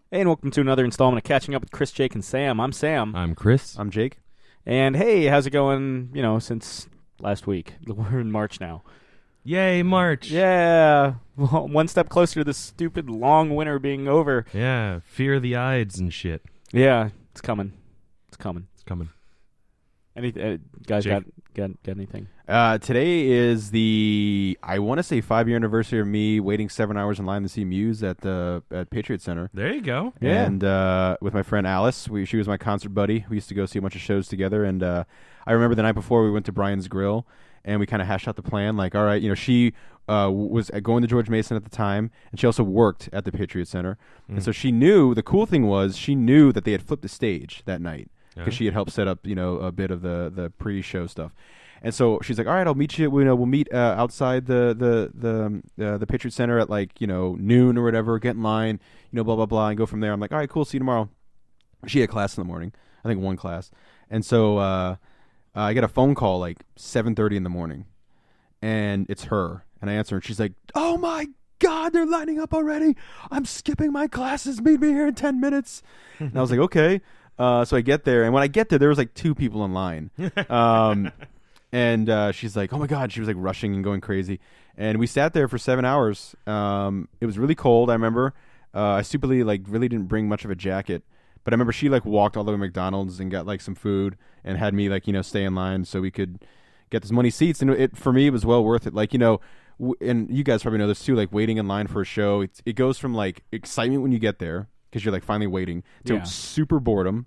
Hey, and welcome to another installment of Catching Up with Chris, Jake, and Sam. I'm Sam. I'm Chris. I'm Jake. And hey, how's it going, since last week? We're in March now. Yay, March. Yeah. Well, one step closer to this stupid long winter being over. Yeah, fear the Ides and shit. Yeah, it's coming. It's coming. It's coming. Any guys Jake? got anything? Today is the, I want to say, 5-year anniversary of me waiting 7 hours in line to see Muse at Patriot Center. There you go. Yeah. And with my friend Alice, she was my concert buddy. We used to go see a bunch of shows together. And I remember the night before we went to Brian's Grill, and we kind of hashed out the plan. Like, all right, she was going to George Mason at the time, and she also worked at the Patriot Center. And so she knew, the cool thing was, she knew that they had flipped the stage that night. Because she had helped set up, a bit of the pre-show stuff, and so she's like, "All right, I'll meet you. We'll meet outside the Patriot Center at noon or whatever. Get in line, blah blah blah, and go from there." I'm like, "All right, cool. See you tomorrow." She had class in the morning, I think one class, and so I get a phone call like 7:30 in the morning, and it's her, and I answer, and she's like, "Oh my God, they're lining up already. I'm skipping my classes. Meet me here in 10 minutes." And I was like, "Okay." So I get there, and when I get there was like 2 people in line. And she's like, "Oh my God," she was like rushing and going crazy. And we sat there for 7 hours. It was really cold, I remember. I stupidly really didn't bring much of a jacket. But I remember she walked all the way to McDonald's and got some food and had me stay in line so we could get this money seats. And for me, it was well worth it. And you guys probably know this too, waiting in line for a show. It goes from excitement when you get there, because you're finally waiting, to super boredom,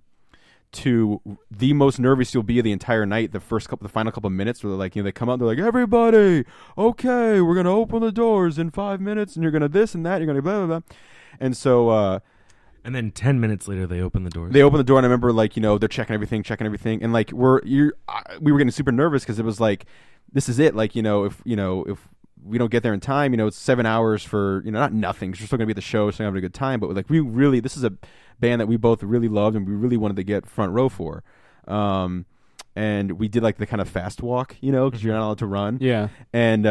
to the most nervous you'll be the entire night. The final couple of minutes, where they come out, they're like, "Everybody, okay, we're gonna open the doors in 5 minutes, and you're gonna this and that, you're gonna blah blah blah." And so, and then 10 minutes later, they open the doors. They open the door, and I remember they're checking everything, and we were getting super nervous because it was this is it, if we don't get there in time, it's 7 hours for, not nothing, because we're still going to be at the show, so having a good time. But this is a band that we both really loved and we really wanted to get front row for. And we did the kind of fast walk, because you're not allowed to run. Yeah. And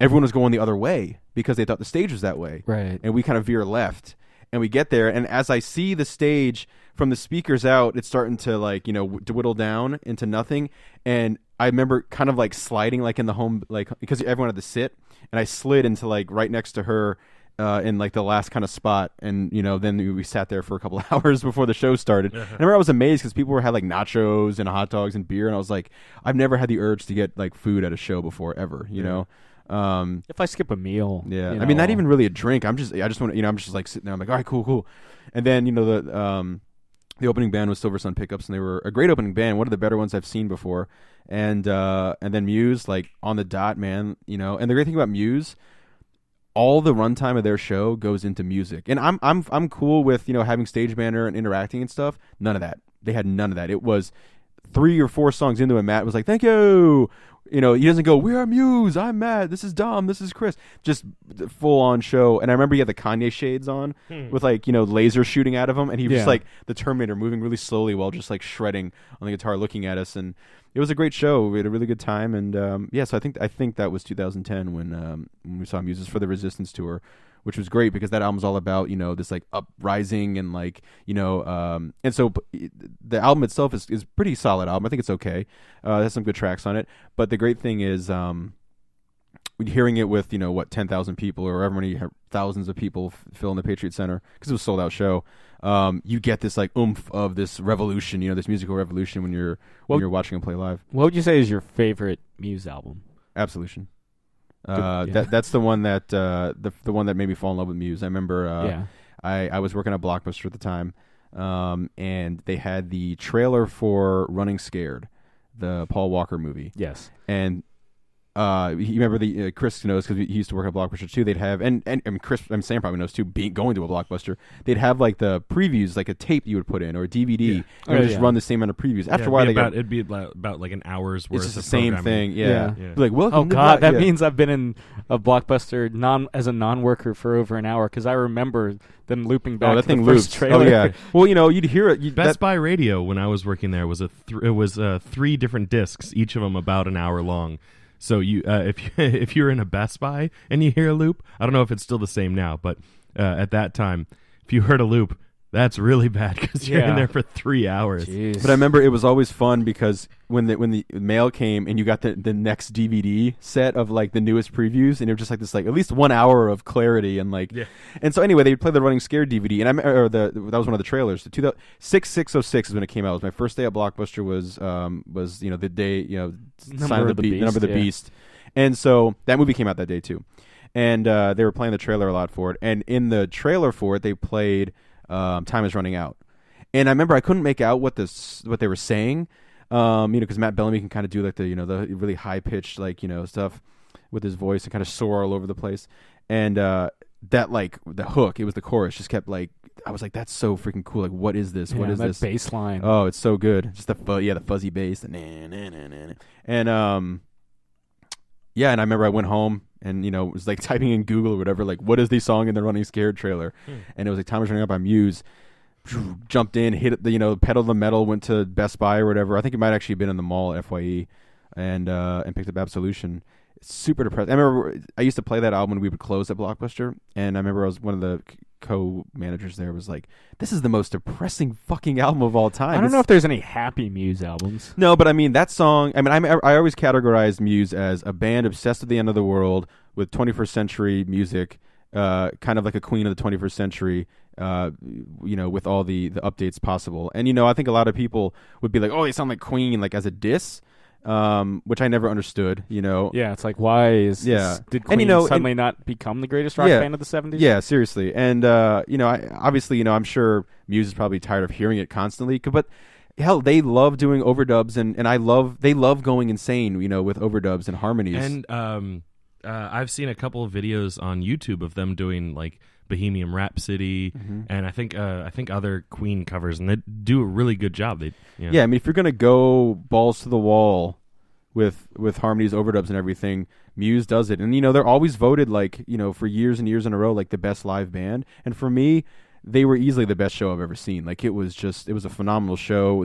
everyone was going the other way because they thought the stage was that way. Right. And we kind of veer left. And we get there, and as I see the stage from the speakers out, it's starting to dwindle down into nothing. And I remember kind of sliding in the home, because everyone had to sit, and I slid into right next to her in the last kind of spot. And then we sat there for a couple of hours before the show started. I remember I was amazed because people had nachos and hot dogs and beer, and I was like, I've never had the urge to get food at a show before ever, you know. If I skip a meal, yeah, I mean, not even really a drink. I just want to, I'm just sitting there. I'm like, all right, cool. And then the opening band was Silver Sun Pickups, and they were a great opening band, one of the better ones I've seen before. And then Muse, on the dot, man. And the great thing about Muse, all the runtime of their show goes into music. And I'm cool with having stage banner and interacting and stuff. None of that. They had none of that. It was 3 or 4 songs into it. Matt was like, "Thank you." He doesn't go, "We are Muse, I'm Matt, this is Dom, this is Chris." Just full on show. And I remember he had the Kanye shades on with lasers shooting out of him, and he was just the Terminator, moving really slowly while just shredding on the guitar, looking at us. And it was a great show. We had a really good time. And so I think that was 2010 when we saw Muses for the Resistance tour, which was great because that album's all about this uprising and and so the album itself is pretty solid album. I think it's okay. It has some good tracks on it, but the great thing is hearing it with 10,000 people or however many thousands of people filling the Patriot Center, because it was a sold out show. You get this oomph of this revolution, this musical revolution when you're watching them play live. What would you say is your favorite Muse album? Absolution. Yeah. That's the one that the one that made me fall in love with Muse. I remember I was working at Blockbuster at the time, and they had the trailer for Running Scared, the Paul Walker movie. Yes. And you remember the Chris knows because he used to work at Blockbuster too. They'd have and Chris, Sam probably knows too. Going to a Blockbuster, they'd have the previews, a tape you would put in or a DVD, and just run the same amount of previews. After a while, it'd be about an hour's worth. It's just of the same thing. Yeah. Be welcome. Oh God, that means I've been in a Blockbuster as a non-worker for over an hour, because I remember them looping back. That to thing the first loops. trailer. Oh yeah. Well, you'd hear it. Best Buy Radio when I was working there was 3 different discs, each of them about an hour long. So if you're in a Best Buy and you hear a loop, I don't know if it's still the same now, but at that time, if you heard a loop, That's really bad because you're in Yeah. there for 3 hours. Jeez. But I remember it was always fun because when the mail came and you got the next DVD set of like the newest previews, and it was just like this like at least 1 hour of clarity and like. Yeah. And so anyway, they would play the Running Scared DVD, and that was one of the trailers. The 6/606 is when it came out. It was my first day at Blockbuster. Was the day Number of the Beast, Number of the yeah. Beast, and so that movie came out that day too, and they were playing the trailer a lot for it, and in the trailer for it they played Time Is Running Out, and I remember I couldn't make out what they were saying, because Matt Bellamy can kind of do like the the really high pitched like stuff with his voice and kind of soar all over the place, and that like the hook, it was the chorus, just kept like I was like, that's so freaking cool. Like, what is this? What is that this? bass line? Oh, it's so good. Just the fuzzy bass, the na. And and I remember I went home and was like typing in Google or whatever, like what is the song in the Running Scared trailer, and it was like Time Is Running Out by Muse. Jumped in, hit the pedal to the metal, went to Best Buy or whatever. I think it might actually have been in the mall at FYE, and picked up Absolution. It's super depressed. I remember I used to play that album when we would close at Blockbuster, and I remember I was one of the co-managers there was like, this is the most depressing fucking album of all time. I don't know if there's any happy Muse albums. No, but I mean that song. I mean, I always categorized Muse as a band obsessed with the end of the world with 21st century music, kind of like a Queen of the 21st century. With all the updates possible, and I think a lot of people would be like, oh, they sound like Queen, like as a diss. Which I never understood, Yeah, it's like, why did Queen suddenly not become the greatest rock band of the 70s? Yeah, seriously. And, I'm sure Muse is probably tired of hearing it constantly, but hell, they love doing overdubs, and they love going insane, with overdubs and harmonies. And I've seen a couple of videos on YouTube of them doing like Bohemian Rhapsody, and I think other Queen covers, and they do a really good job. Yeah, I mean, if you're gonna go balls to the wall with harmonies, overdubs, and everything, Muse does it. And they're always voted like for years and years in a row like the best live band. And for me, they were easily the best show I've ever seen. Like it was a phenomenal show.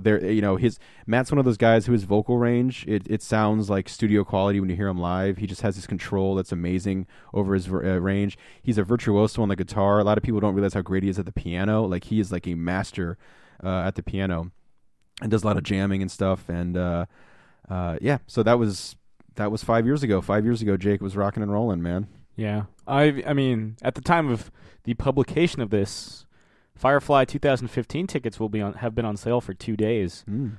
Matt's one of those guys who his vocal range, it sounds like studio quality when you hear him live. He just has this control that's amazing over his range. He's a virtuoso on the guitar. A lot of people don't realize how great he is at the piano. Like he is like a master at the piano, and does a lot of jamming and stuff. And so that was 5 years ago. 5 years ago, Jake was rocking and rolling, man. Yeah. I mean, at the time of the publication of this, Firefly 2015 tickets have been on sale for 2 days. If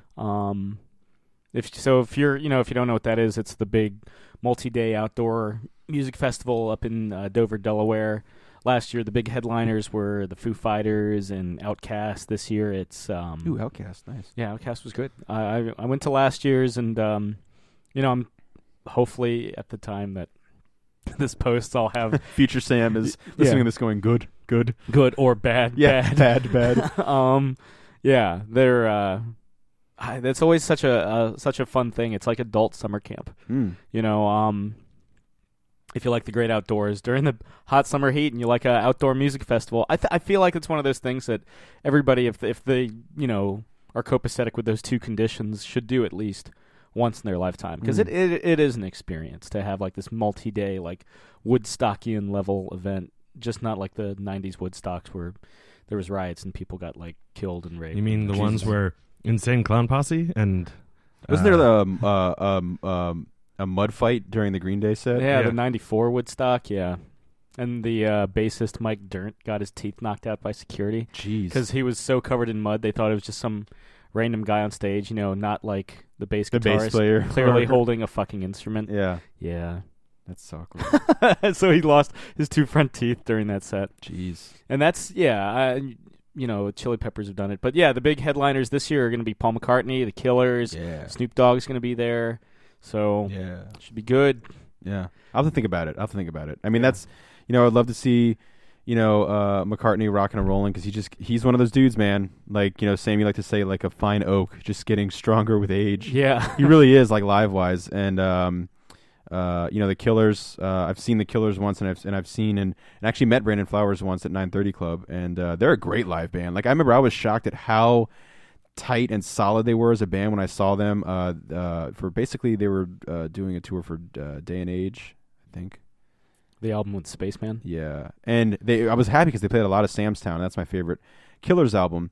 you're if you don't know what that is, it's the big multi-day outdoor music festival up in Dover, Delaware. Last year, the big headliners were the Foo Fighters and Outkast. This year, it's Outkast, nice. Yeah, Outkast was good. I went to last year's, and I'm hopefully at the time that this post, I'll have Future Sam is listening to this going, good or bad. Yeah, bad. Yeah, they're that's always such a fun thing. It's like adult summer camp. If you like the great outdoors during the hot summer heat, and you like an outdoor music festival, I feel like it's one of those things that everybody, if they are copacetic with those two conditions, should do at least once in their lifetime, because it is an experience to have like this multi-day like Woodstockian level event, just not like the 90s Woodstocks where there was riots and people got like killed and raped. You mean the ones where Insane Clown Posse and wasn't there a mud fight during the Green Day set? Yeah, the 94 Woodstock, yeah. And the bassist Mike Dirnt got his teeth knocked out by security. Jeez. Because he was so covered in mud, they thought it was just some random guy on stage, not like the bass guitarist, bass player. clearly holding a fucking instrument. Yeah. Yeah. That's awkward. So he lost his two front teeth during that set. Jeez. And that's, Chili Peppers have done it. But yeah, the big headliners this year are going to be Paul McCartney, The Killers, Snoop Dogg's going to be there. So it should be good. Yeah. I'll have to think about it. I mean, that's, I'd love to see, McCartney rocking and rolling, because he's one of those dudes, man. Like, Sam, you like to say, like a fine oak, just getting stronger with age. Yeah. He really is, like live-wise. And, the Killers, I've seen the Killers once, and I've seen and actually met Brandon Flowers once at 930 Club, and they're a great live band. Like, I remember I was shocked at how tight and solid they were as a band when I saw them. For basically, they were doing a tour for Day and Age, I think. The album with Spaceman. Yeah, and I was happy because they played a lot of Sam's Town. That's my favorite Killer's album,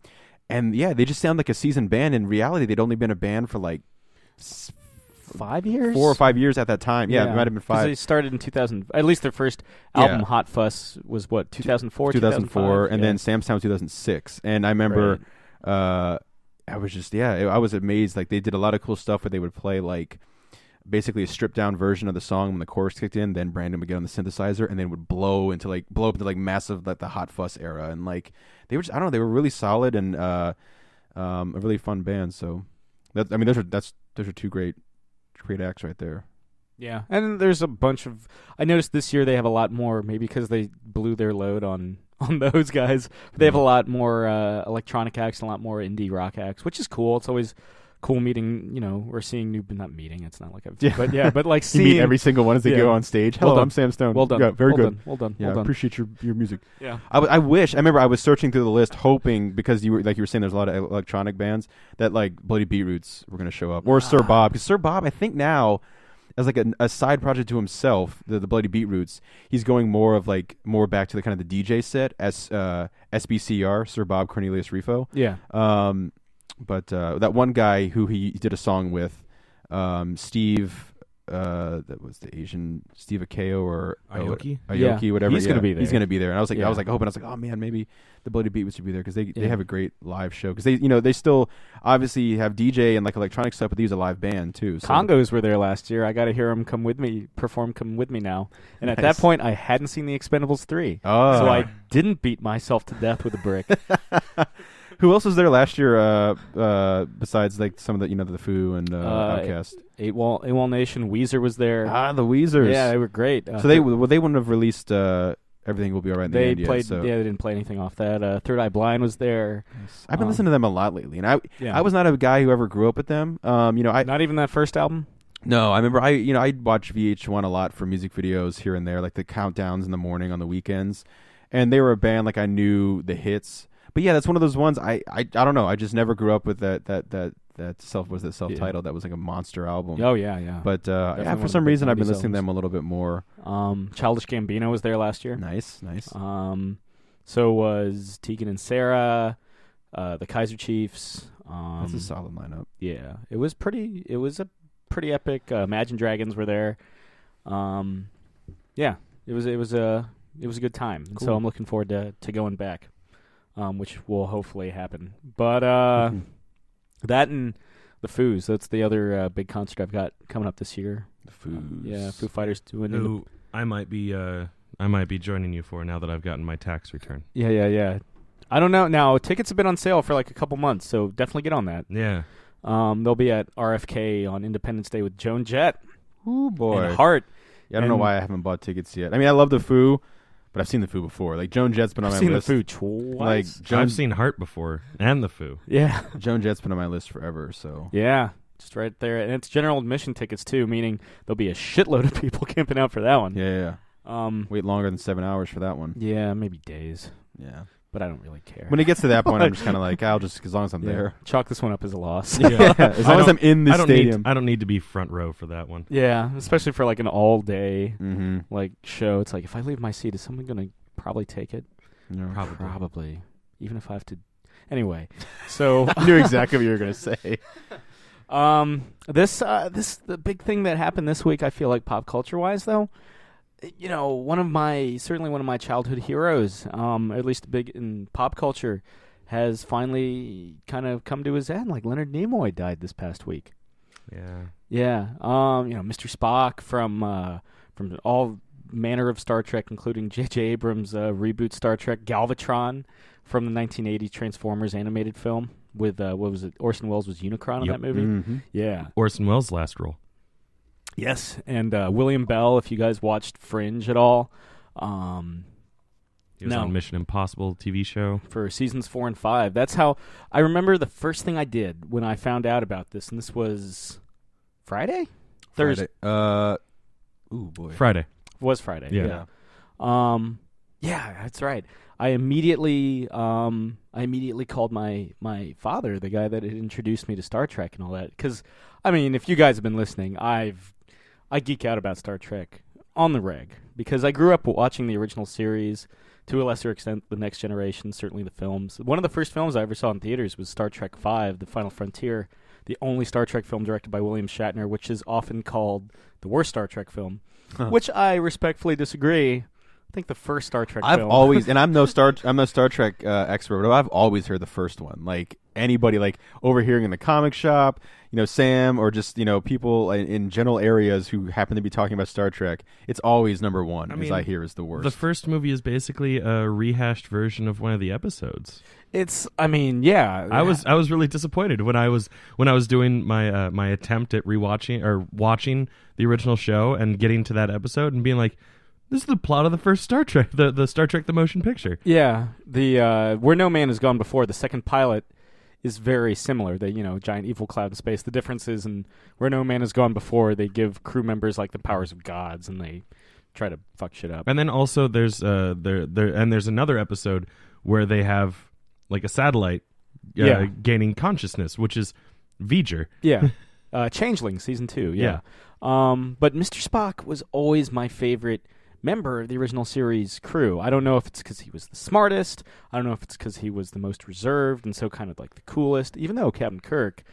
and yeah, they just sound like a seasoned band. In reality, they'd only been a band for like 5 years, 4 or 5 years at that time. Yeah, it might have been 5. They started in 2000. At least their first album, Hot Fuss, was what 2004. 2004, and then Sam's Town 2006. And I remember, I was just I was amazed. Like they did a lot of cool stuff where they would play like basically a stripped down version of the song when the chorus kicked in. Then Brandon would get on the synthesizer and then would blow up into like massive like the Hot Fuss era. And like they were just, I don't know, they were really solid and a really fun band. So those are two great acts right there. Yeah, and there's a bunch of. I noticed this year they have a lot more, maybe because they blew their load on those guys. But they have a lot more electronic acts and a lot more indie rock acts, which is cool. It's always cool meeting. We're seeing not meeting. It's not like but like seeing you meet every single one as they go on stage. Hello, I'm Sam Stone. Well done. Yeah, very good. Well done. Yeah, I appreciate your music. Yeah, I wish. I remember I was searching through the list, hoping because you were saying there's a lot of electronic bands that like Bloody Beetroots were going to show up, or Sir Bob, because Sir Bob I think now as like a side project to himself, the Bloody Beetroots, he's going more back to the kind of the DJ set as SBCR, Sir Bob Cornelius Refo. Yeah. But that one guy who he did a song with, Steve, that was the Asian Steve Akeo or Aoki, whatever. He's gonna be there. He's gonna be there. And I was hoping, oh man, maybe the Bloody Beetroots should be there because they have a great live show because they still obviously have DJ and like electronic stuff, but they use a live band too. So. Congos were there last year. I got to hear them come with me now. And at that point, I hadn't seen the Expendables 3, so I didn't beat myself to death with a brick. Who else was there last year? Besides like some of the Foo and Outkast, Eight Wall Nation, Weezer was there. The Weezers. Yeah, they were great. So they wouldn't have released Everything Will Be Alright. They played. They didn't play anything off that. Third Eye Blind was there. Yes. I've been listening to them a lot lately, and I was not a guy who ever grew up with them. Not even that first album. No, I remember I'd watch VH1 a lot for music videos here and there, like the countdowns in the morning on the weekends, and they were a band like I knew the hits. But yeah, that's one of those ones I don't know. I just never grew up with that self-titled. That was like a monster album. Oh yeah. But for some reason I've been listening to them a little bit more. Childish Gambino was there last year. Nice. So was Tegan and Sarah, the Kaiser Chiefs. That's a solid lineup. Yeah, it was a pretty epic. Imagine Dragons were there. Yeah, it was a good time. Cool. So I'm looking forward to going back. Which will hopefully happen. But that and the Foos, that's the other big concert I've got coming up this year. The Foos. Yeah, Foo Fighters doing I might be joining you for now that I've gotten my tax return. Yeah. I don't know. Now, tickets have been on sale for like a couple months, so definitely get on that. Yeah. They'll be at RFK on Independence Day with Joan Jett. Ooh, boy. And Heart. Yeah, I don't know why I haven't bought tickets yet. I mean, I love the Foo. But I've seen the Foo before. Like Joan Jett's been on my list. I've seen the Foo twice. I've seen Heart before and the Foo. Yeah. Joan Jett's been on my list forever. So yeah, just right there, and it's general admission tickets too, meaning there'll be a shitload of people camping out for that one. Yeah. Wait longer than 7 hours for that one. Yeah, maybe days. Yeah. But I don't really care. When it gets to that point, I'm just kind of like, as long as I'm there. Chalk this one up as a loss. Yeah. As long as I'm in the stadium. I don't need to be front row for that one. Yeah, especially for like an all day like show. It's like if I leave my seat, is someone gonna probably take it? No. Probably. Even if I have to. Anyway, so I knew exactly what you were gonna say. The big thing that happened this week, I feel like pop culture wise though. One of my childhood heroes, at least big in pop culture, has finally kind of come to his end. Like Leonard Nimoy died this past week. Yeah. Mr. Spock from all manner of Star Trek, including J.J. Abrams' reboot Star Trek, Galvatron from the 1980 Transformers animated film with what was it? Orson Welles was Unicron in that movie. Mm-hmm. Yeah. Orson Welles' last role. Yes, and William Bell, if you guys watched Fringe at all. He was on Mission Impossible TV show. For seasons 4 and 5. That's how I remember the first thing I did when I found out about this, and this was Friday? Thursday. Ooh, boy. Friday. It was Friday. Yeah. Yeah, that's right. I immediately called my father, the guy that had introduced me to Star Trek and all that. Because, I mean, if you guys have been listening, I geek out about Star Trek on the reg. Because I grew up watching the original series, to a lesser extent, The Next Generation, certainly the films. One of the first films I ever saw in theaters was Star Trek V, The Final Frontier, the only Star Trek film directed by William Shatner, which is often called the worst Star Trek film, which I respectfully disagree. I think the first Star Trek film... I've always, and I'm no Star Trek expert, but I've always heard the first one. Like, anybody, like, overhearing in the comic shop, Sam, or just, people in general areas who happen to be talking about Star Trek, it's always number one, I hear, is the worst. The first movie is basically a rehashed version of one of the episodes. Yeah. I was really disappointed when I was doing my my attempt at rewatching or watching the original show and getting to that episode and being like, this is the plot of the first Star Trek, the Star Trek the Motion Picture. Yeah, the Where No Man Has Gone Before, the second pilot is very similar. The giant evil cloud in space. The difference is in Where No Man Has Gone Before, they give crew members like the powers of gods and they try to fuck shit up. And then also there's there's another episode where they have like a satellite gaining consciousness, which is V'ger. Yeah. Changeling season 2. Yeah. But Mr. Spock was always my favorite member of the original series crew. I don't know if it's because he was the smartest. I don't know if it's because he was the most reserved and so kind of like the coolest. Even though Captain Kirk,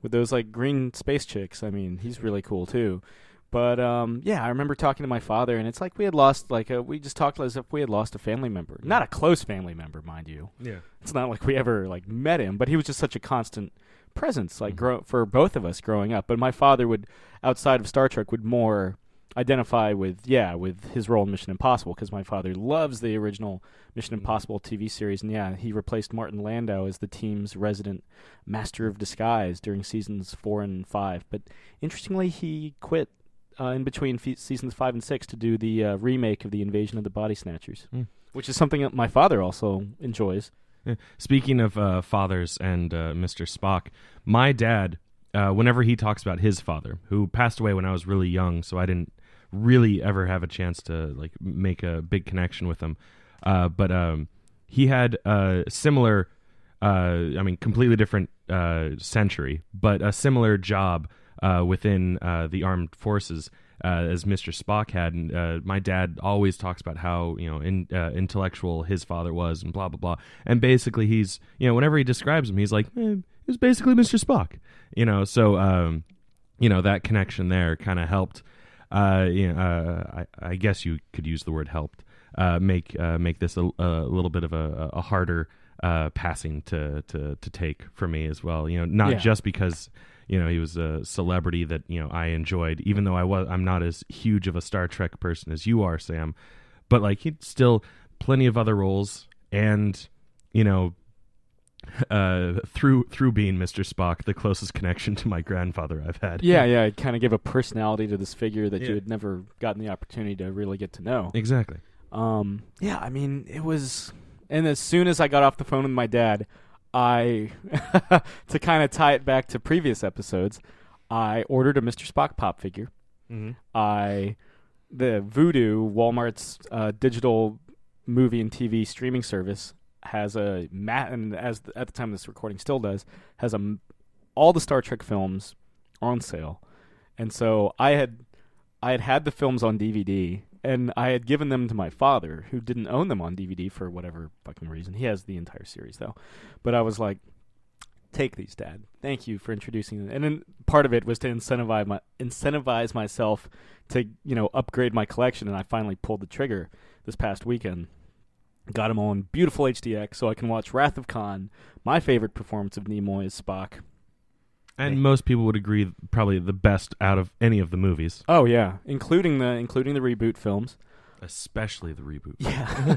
with those like green space chicks, he's really cool too. But I remember talking to my father, and it's like we had lost we just talked as if we had lost a family member, not a close family member, mind you. Yeah, it's not like we ever met him, but he was just such a constant presence, for both of us growing up. But my father would, outside of Star Trek, would more identify with his role in Mission Impossible, because my father loves the original Mission Impossible TV series, and he replaced Martin Landau as the team's resident master of disguise during seasons 4 and 5. But interestingly, he quit in between seasons 5 and 6 to do the remake of the Invasion of the Body Snatchers, which is something that my father also enjoys. Speaking of fathers and Mr. Spock, my dad, whenever he talks about his father, who passed away when I was really young, so I didn't really ever have a chance to make a big connection with him, but he had a similar, completely different century, but a similar job within the armed forces as Mr. Spock had. And my dad always talks about how intellectual his father was and blah blah blah. And basically, he's whenever he describes him, he's like, it was basically Mr. Spock. So that connection there kind of helped. I guess you could use the word helped. Make this a little bit of a harder passing to take for me as well. Not just because he was a celebrity that I enjoyed, even though I'm not as huge of a Star Trek person as you are, Sam. But he'd still plenty of other roles, and through being Mr. Spock, the closest connection to my grandfather I've had. Yeah, it kind of gave a personality to this figure that you had never gotten the opportunity to really get to know. Exactly. It was, and as soon as I got off the phone with my dad, to kind of tie it back to previous episodes, I ordered a Mr. Spock pop figure. Mm-hmm. The Vudu, Walmart's digital movie and TV streaming service, has a and at the time this recording still does, has all the Star Trek films on sale, and so I had the films on DVD. And I had given them to my father, who didn't own them on DVD for whatever fucking reason. He has the entire series, though. But I was like, take these, Dad. Thank you for introducing them. And then part of it was to incentivize myself to, upgrade my collection. And I finally pulled the trigger this past weekend. Got them all in beautiful HDX so I can watch Wrath of Khan. My favorite performance of Nimoy as Spock. And most people would agree, probably the best out of any of the movies. Oh yeah, including the reboot films, especially the reboot. Yeah,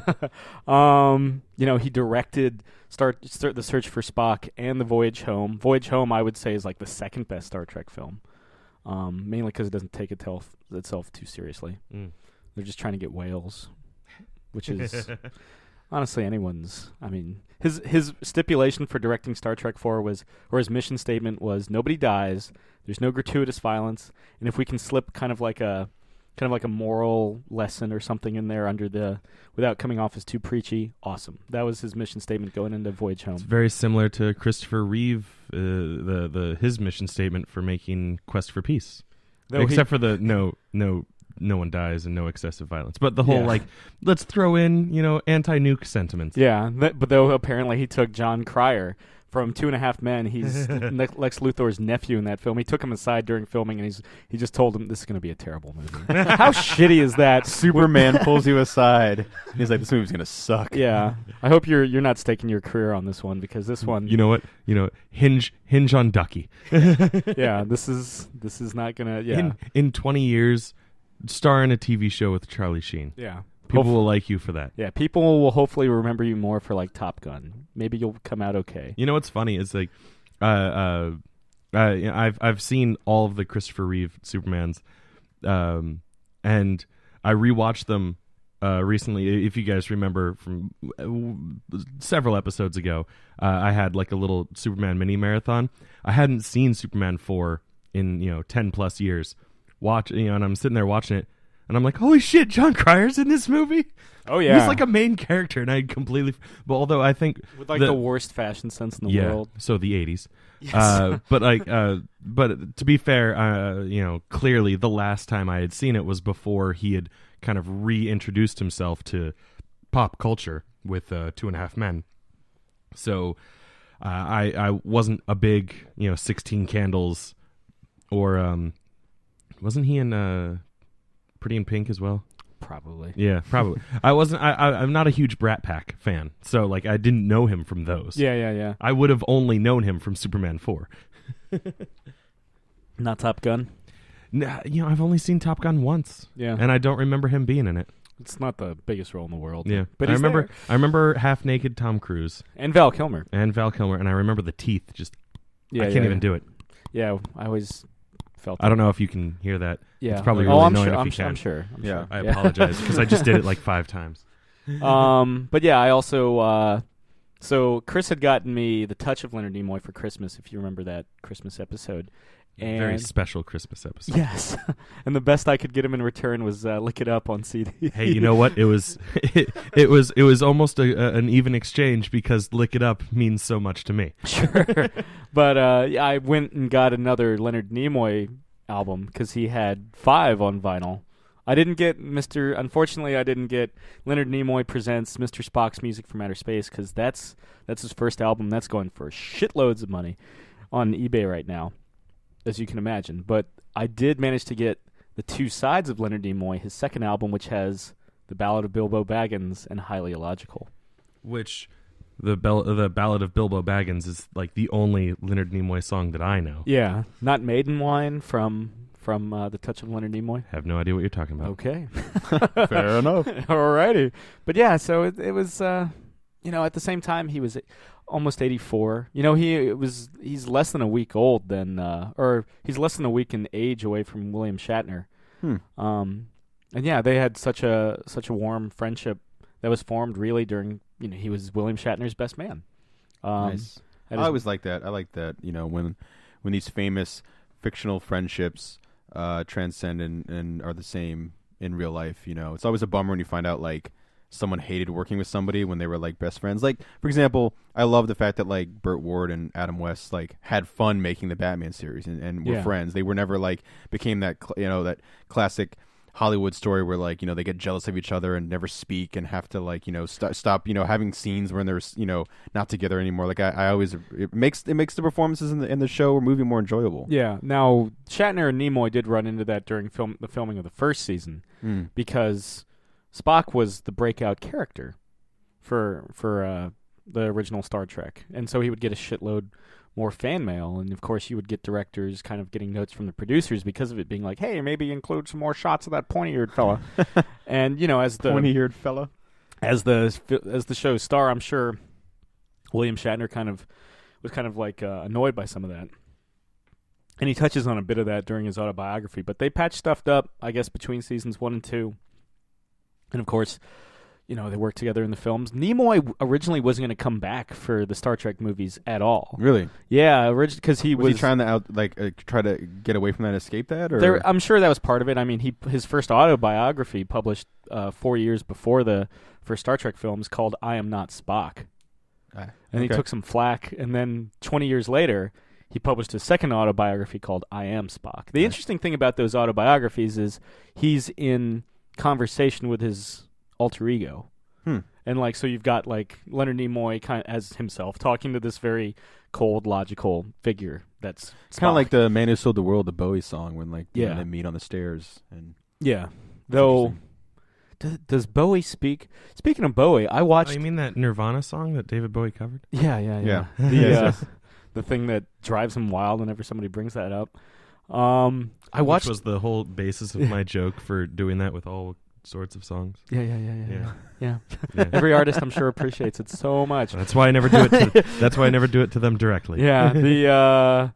he directed Start the Search for Spock and the Voyage Home. Voyage Home, I would say, is like the second best Star Trek film, mainly because it doesn't take itself too seriously. They're just trying to get whales, which is honestly anyone's. His stipulation for directing Star Trek 4 was, or his mission statement was, nobody dies, there's no gratuitous violence, and if we can slip kind of like a moral lesson or something in there without coming off as too preachy, awesome. That was his mission statement going into Voyage Home. It's very similar to Christopher Reeve, his mission statement for making Quest for Peace. Except for the no no one dies and no excessive violence. But the whole Yeah. like, let's throw in anti-nuke sentiments. Yeah, but though apparently he took John Cryer from 2.5 Men. He's Lex Luthor's nephew in that film. He took him aside during filming, and he just told him this is going to be a terrible movie. How shitty is that? Superman pulls you aside. He's like, this movie's gonna suck. Yeah, I hope you're not staking your career on this one, because this one, You know what? Hinge on Ducky. yeah, this is not gonna. Yeah, In 20 years, star in a TV show with Charlie Sheen. yeah. People will like you for that. Yeah, people will hopefully remember you more for like Top Gun. Maybe you'll come out okay. You know what's funny? It's like, I've seen all of the Christopher Reeve Supermans, and I rewatched them recently. If you guys remember from several episodes ago, I had like a little Superman mini marathon. I hadn't seen Superman 4 in 10 plus years. And I'm sitting there watching it. And I'm like, holy shit, John Cryer's in this movie? Oh, yeah. He's like a main character, and I completely... But although I think... With like the worst fashion sense in the world. So the 80s. Yes. But to be fair, clearly the last time I had seen it was before he had kind of reintroduced himself to pop culture with 2.5 Men. So I wasn't a big, 16 Candles, or wasn't he in... Pretty in Pink as well? Probably. Yeah, probably. I'm not a huge Brat Pack fan, so like I didn't know him from those. Yeah. I would have only known him from Superman 4. Not Top Gun? Nah, I've only seen Top Gun once. Yeah. And I don't remember him being in it. It's not the biggest role in the world. Yeah. But I he's remember there. I remember half naked Tom Cruise. And Val Kilmer. And I remember the teeth just I can't even do it. Yeah, I always felt I don't know if you can hear that. Yeah. It's probably really annoying if you can. I'm sure. I apologize because I just did it like 5 times. But yeah, I also so Chris had gotten me The Touch of Leonard Nimoy for Christmas, if you remember that Christmas episode. And Very special Christmas episode. Yes. And the best I could get him in return was Lick It Up on CD. Hey, you know what? It was almost an even exchange because Lick It Up means so much to me. Sure. But I went and got another Leonard Nimoy album because he had 5 on vinyl. I didn't get Unfortunately, I didn't get Leonard Nimoy Presents Mr. Spock's Music from Outer Space, because that's his first album. That's going for shitloads of money on eBay right now, as you can imagine. But I did manage to get the 2 sides of Leonard Nimoy, his second album, which has The Ballad of Bilbo Baggins and Highly Illogical. Which the Ballad of Bilbo Baggins is like the only Leonard Nimoy song that I know. Yeah, not Maiden Wine from The Touch of Leonard Nimoy. Have no idea what you're talking about. Okay. Fair enough. Alrighty. But yeah, so it was, at the same time, he was almost 84. He's less than a week old or he's less than a week in age away from William Shatner. And yeah, they had such a warm friendship that was formed really during, he was William Shatner's best man. Nice. I always like that. I like that, when these famous fictional friendships transcend and are the same in real life. It's always a bummer when you find out like someone hated working with somebody when they were like best friends. Like, for example, I love the fact that like Burt Ward and Adam West like had fun making the Batman series and were friends. They were never like became that that classic Hollywood story where like they get jealous of each other and never speak and have to like stop having scenes when they're not together anymore. Like I always it makes the performances in the show or movie more enjoyable. Yeah. Now Shatner and Nimoy did run into that during the filming of the first season because Spock was the breakout character for the original Star Trek, and so he would get a shitload more fan mail, and of course you would get directors kind of getting notes from the producers because of it being like, hey, maybe include some more shots of that pointy-eared fella. And as the pointy-eared fella, as the show's star, I'm sure William Shatner was kind of like annoyed by some of that, and he touches on a bit of that during his autobiography. But they patched stuff up, I guess, between seasons 1 and 2, and of course, they worked together in the films. Nimoy originally wasn't going to come back for the Star Trek movies at all. Really? Yeah, because he was he trying to try to get away from that, escape that? Or I'm sure that was part of it. I mean, his first autobiography published 4 years before the first Star Trek films called "I Am Not Spock," and he took some flack. And then 20 years later, he published his second autobiography called I Am Spock. The interesting thing about those autobiographies is he's in conversation with his alter ego. And like, so you've got like Leonard Nimoy kind of as himself talking to this very cold, logical figure. That's kind of like the Man Who Sold the World, the Bowie song, when like Yeah. they meet on the stairs. And yeah. Though, does Bowie speak? Speaking of Bowie, I watched. Oh, you mean that Nirvana song that David Bowie covered? Yeah. The thing that drives him wild whenever somebody brings that up. I watched. Which was the whole basis of my joke for doing that with all sorts of songs. Yeah. Yeah. Every artist, I'm sure, appreciates it so much. That's why I never do it. That's why I never do it to them directly. Yeah.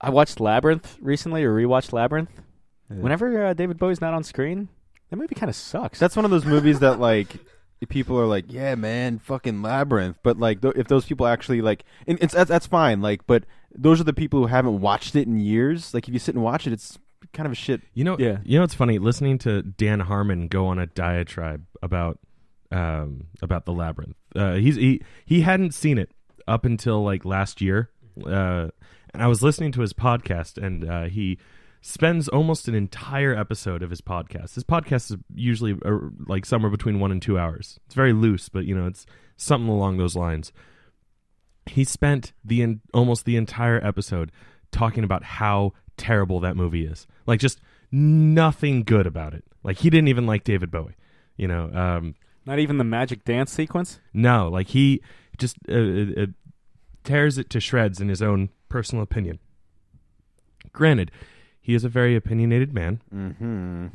I watched Labyrinth recently, or rewatched Labyrinth. Yeah. Whenever David Bowie's not on screen, that movie kind of sucks. That's one of those movies that like people are like, yeah, man, fucking Labyrinth. But like, if those people actually like, and that's fine. Like, but those are the people who haven't watched it in years. Like, if you sit and watch it, it's kind of a shit. You know, it's funny listening to Dan Harmon go on a diatribe about the Labyrinth. He hadn't seen it up until like last year, and I was listening to his podcast, and he spends almost an entire episode of his podcast. His podcast is usually like somewhere between 1 and 2 hours. It's very loose, but it's something along those lines. He spent almost the entire episode talking about how terrible that movie is. Like, just nothing good about it. Like, he didn't even like David Bowie. Not even the magic dance sequence? No, like he just tears it to shreds in his own personal opinion. Granted, he is a very opinionated man. Mm-hmm.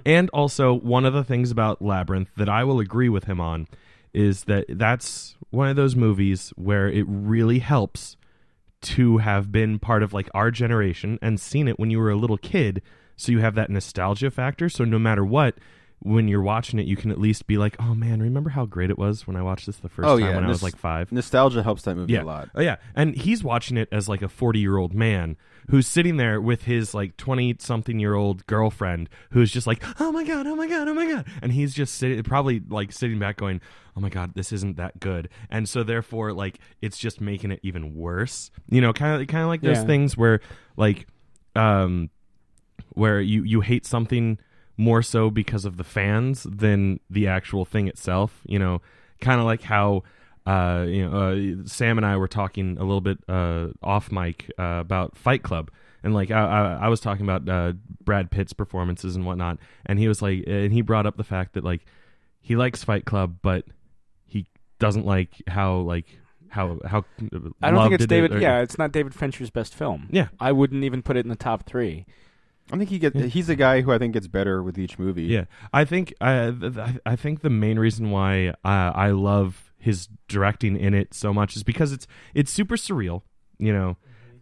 And also, one of the things about Labyrinth that I will agree with him on is that that's one of those movies where it really helps to have been part of like our generation and seen it when you were a little kid, so you have that nostalgia factor. So no matter what, when you're watching it, you can at least be like, oh man, remember how great it was when I watched this the first time when I was like 5? Nostalgia helps that movie a lot. Oh yeah. And he's watching it as like a 40-year-old man who's sitting there with his like 20-something-year-old girlfriend who's just like, oh my God. And he's just sitting back going, oh my God, this isn't that good. And so therefore, like, it's just making it even worse. Kind of like those things where like, where you hate something more so because of the fans than the actual thing itself. Kind of like how Sam and I were talking a little bit off mic about Fight Club, and like I was talking about Brad Pitt's performances and whatnot, and he was like, and he brought up the fact that like he likes Fight Club, but he doesn't like how I don't think it's David. It's not David Fincher's best film. Yeah, I wouldn't even put it in the top 3. I think he's a guy who I think gets better with each movie. Yeah, I think I think the main reason why I love his directing in it so much is because it's super surreal,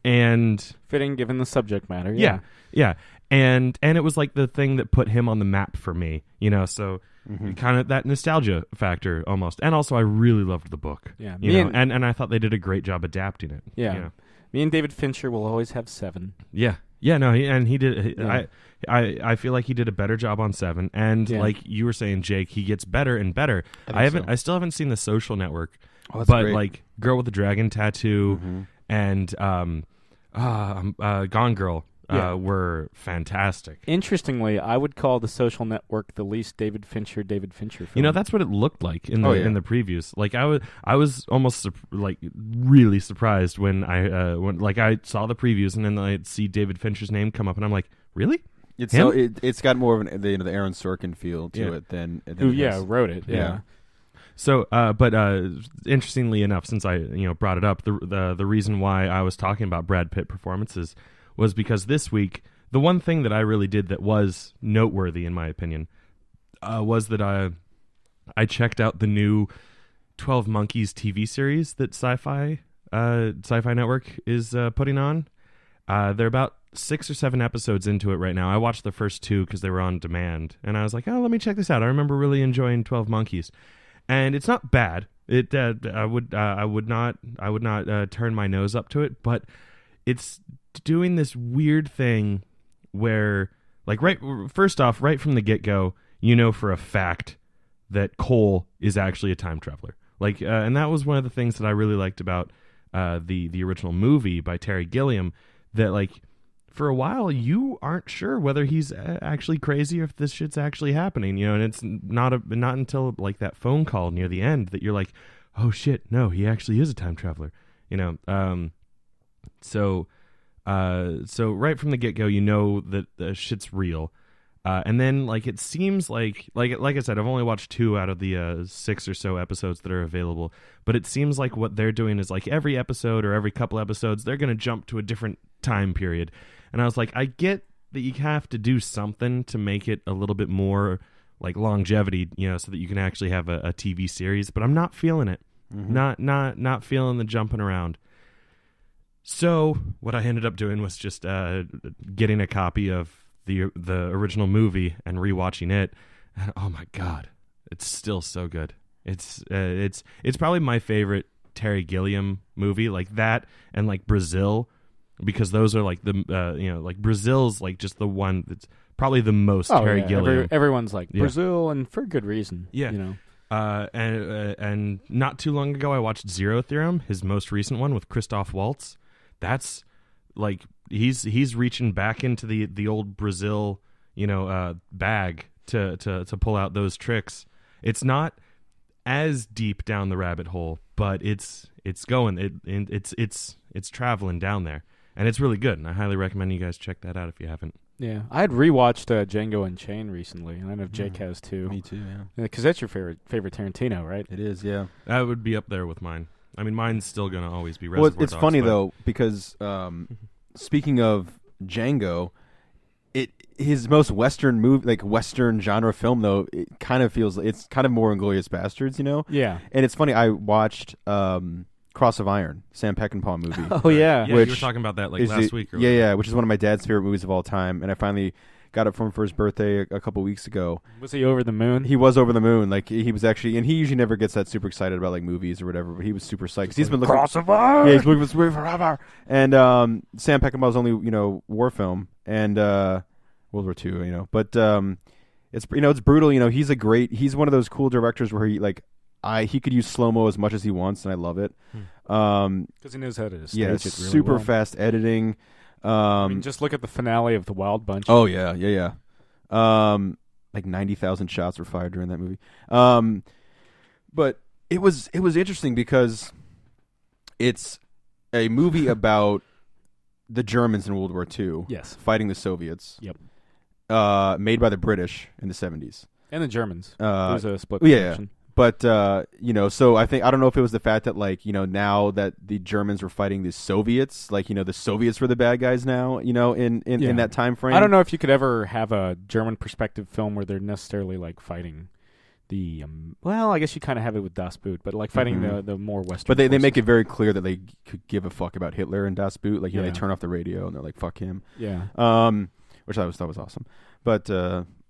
and fitting given the subject matter. Yeah, and it was like the thing that put him on the map for me, So kind of that nostalgia factor almost, and also I really loved the book. Yeah, and I thought they did a great job adapting it. Yeah, me and David Fincher will always have 7. Yeah. Yeah, no, he did. Yeah. I feel like he did a better job on 7, and like you were saying, Jake, he gets better and better. I still haven't seen The Social Network, but great. Like Girl with the Dragon Tattoo and Gone Girl were fantastic. Interestingly, I would call The Social Network the least David Fincher film. That's what it looked like in the previews. Like I was almost really surprised when I saw the previews and then I'd see David Fincher's name come up and I'm like, really? It's got more of the Aaron Sorkin feel to it than who wrote it. Yeah. So, but interestingly enough, since I brought it up, the reason why I was talking about Brad Pitt performances was because this week, the one thing that I really did that was noteworthy, in my opinion, was that I checked out the new 12 Monkeys TV series that Sci-Fi Network is putting on. They're about 6 or 7 episodes into it right now. I watched the first 2 because they were on demand, and I was like, oh, let me check this out. I remember really enjoying 12 Monkeys, and it's not bad. I would not turn my nose up to it, but it's doing this weird thing where, like, first off, right from the get-go, for a fact that Cole is actually a time traveler. Like, and that was one of the things that I really liked about the original movie by Terry Gilliam, that like for a while you aren't sure whether he's actually crazy or if this shit's actually happening, you know. And it's not until like that phone call near the end that you're like, oh shit, no, he actually is a time traveler, you know. So right from the get go, you know that the shit's real. And then, like, it seems like I said, I've only watched 2 out of the 6 or so episodes that are available. But it seems like what they're doing is, like, every episode or every couple episodes, they're going to jump to a different time period. And I was like, I get that you have to do something to make it a little bit more, like, longevity, you know, so that you can actually have a TV series. But I'm not feeling it. Mm-hmm. Not feeling the jumping around. So what I ended up doing was just getting a copy of the original movie and rewatching it, and oh my god, it's still so good. It's probably my favorite Terry Gilliam movie, like that and like Brazil, because those are like the you know, like Brazil's like just the one that's probably the most Terry Gilliam. Everyone's like Brazil, and for good reason. Yeah, you know. And not too long ago, I watched Zero Theorem, his most recent one with Christoph Waltz. That's like he's reaching back into the old Brazil, you know, bag to pull out those tricks. It's not as deep down the rabbit hole, but it's going. It's traveling down there, and it's really good. And I highly recommend you guys check that out if you haven't. Yeah, I had rewatched Django Unchained recently, and I know Jake has too. Me too, yeah. Because that's your favorite Tarantino, right? It is, yeah. That would be up there with mine. I mean, mine's still going to always be Reservoir Dogs. It's funny, though, because speaking of Django, his most Western movie, like Western genre film, though, it kind of feels it's kind of more Inglourious Bastards, you know? Yeah. And it's funny, I watched Cross of Iron, Sam Peckinpah movie. Oh, yeah. Yeah, you were talking about that like last week. Yeah, which is one of my dad's favorite movies of all time, and I finally got it for him for his birthday a couple weeks ago. Was he over the moon? He was over the moon. Like he was actually, and he usually never gets that super excited about like movies or whatever. But he was super psyched. He's been looking Cross of Iron. Yeah, he's looking for forever. And Sam Peckinpah's only war film and World War II. You know, but it's it's brutal. You know, he's one of those cool directors where he could use slow-mo as much as he wants, and I love it. Because he knows how to stage it really super well. fast editing. I mean, just look at the finale of The Wild Bunch. Oh yeah. Like 90,000 shots were fired during that movie. But it was interesting because it's a movie about the Germans in World War II. Yes. Fighting the Soviets. Yep. Made by the British in the 70s. And the Germans. There was a split production. Yeah. But, so I don't know if it was the fact that, now that the Germans were fighting the Soviets, the Soviets were the bad guys now, in that time frame. I don't know if you could ever have a German perspective film where they're necessarily, fighting the, well, I guess you kind of have it with Das Boot, but, fighting the more Western But they make it very clear that they could give a fuck about Hitler and Das Boot. They turn off the radio and they're like, fuck him. Yeah. Which I thought was awesome. But,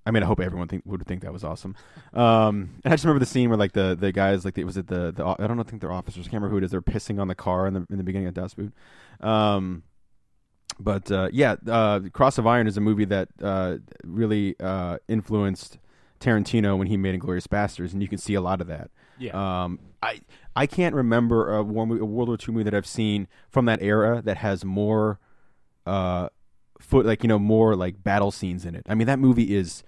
I mean, I hope everyone would think that was awesome. And I just remember the scene where the guys I don't think they're officers. I can't remember who it is. They're pissing on the car in the beginning of Das Boot. Cross of Iron is a movie that really influenced Tarantino when he made Inglourious Bastards, and you can see a lot of that. Yeah. I can't remember a World War II movie that I've seen from that era that has more more battle scenes in it. I mean, that movie is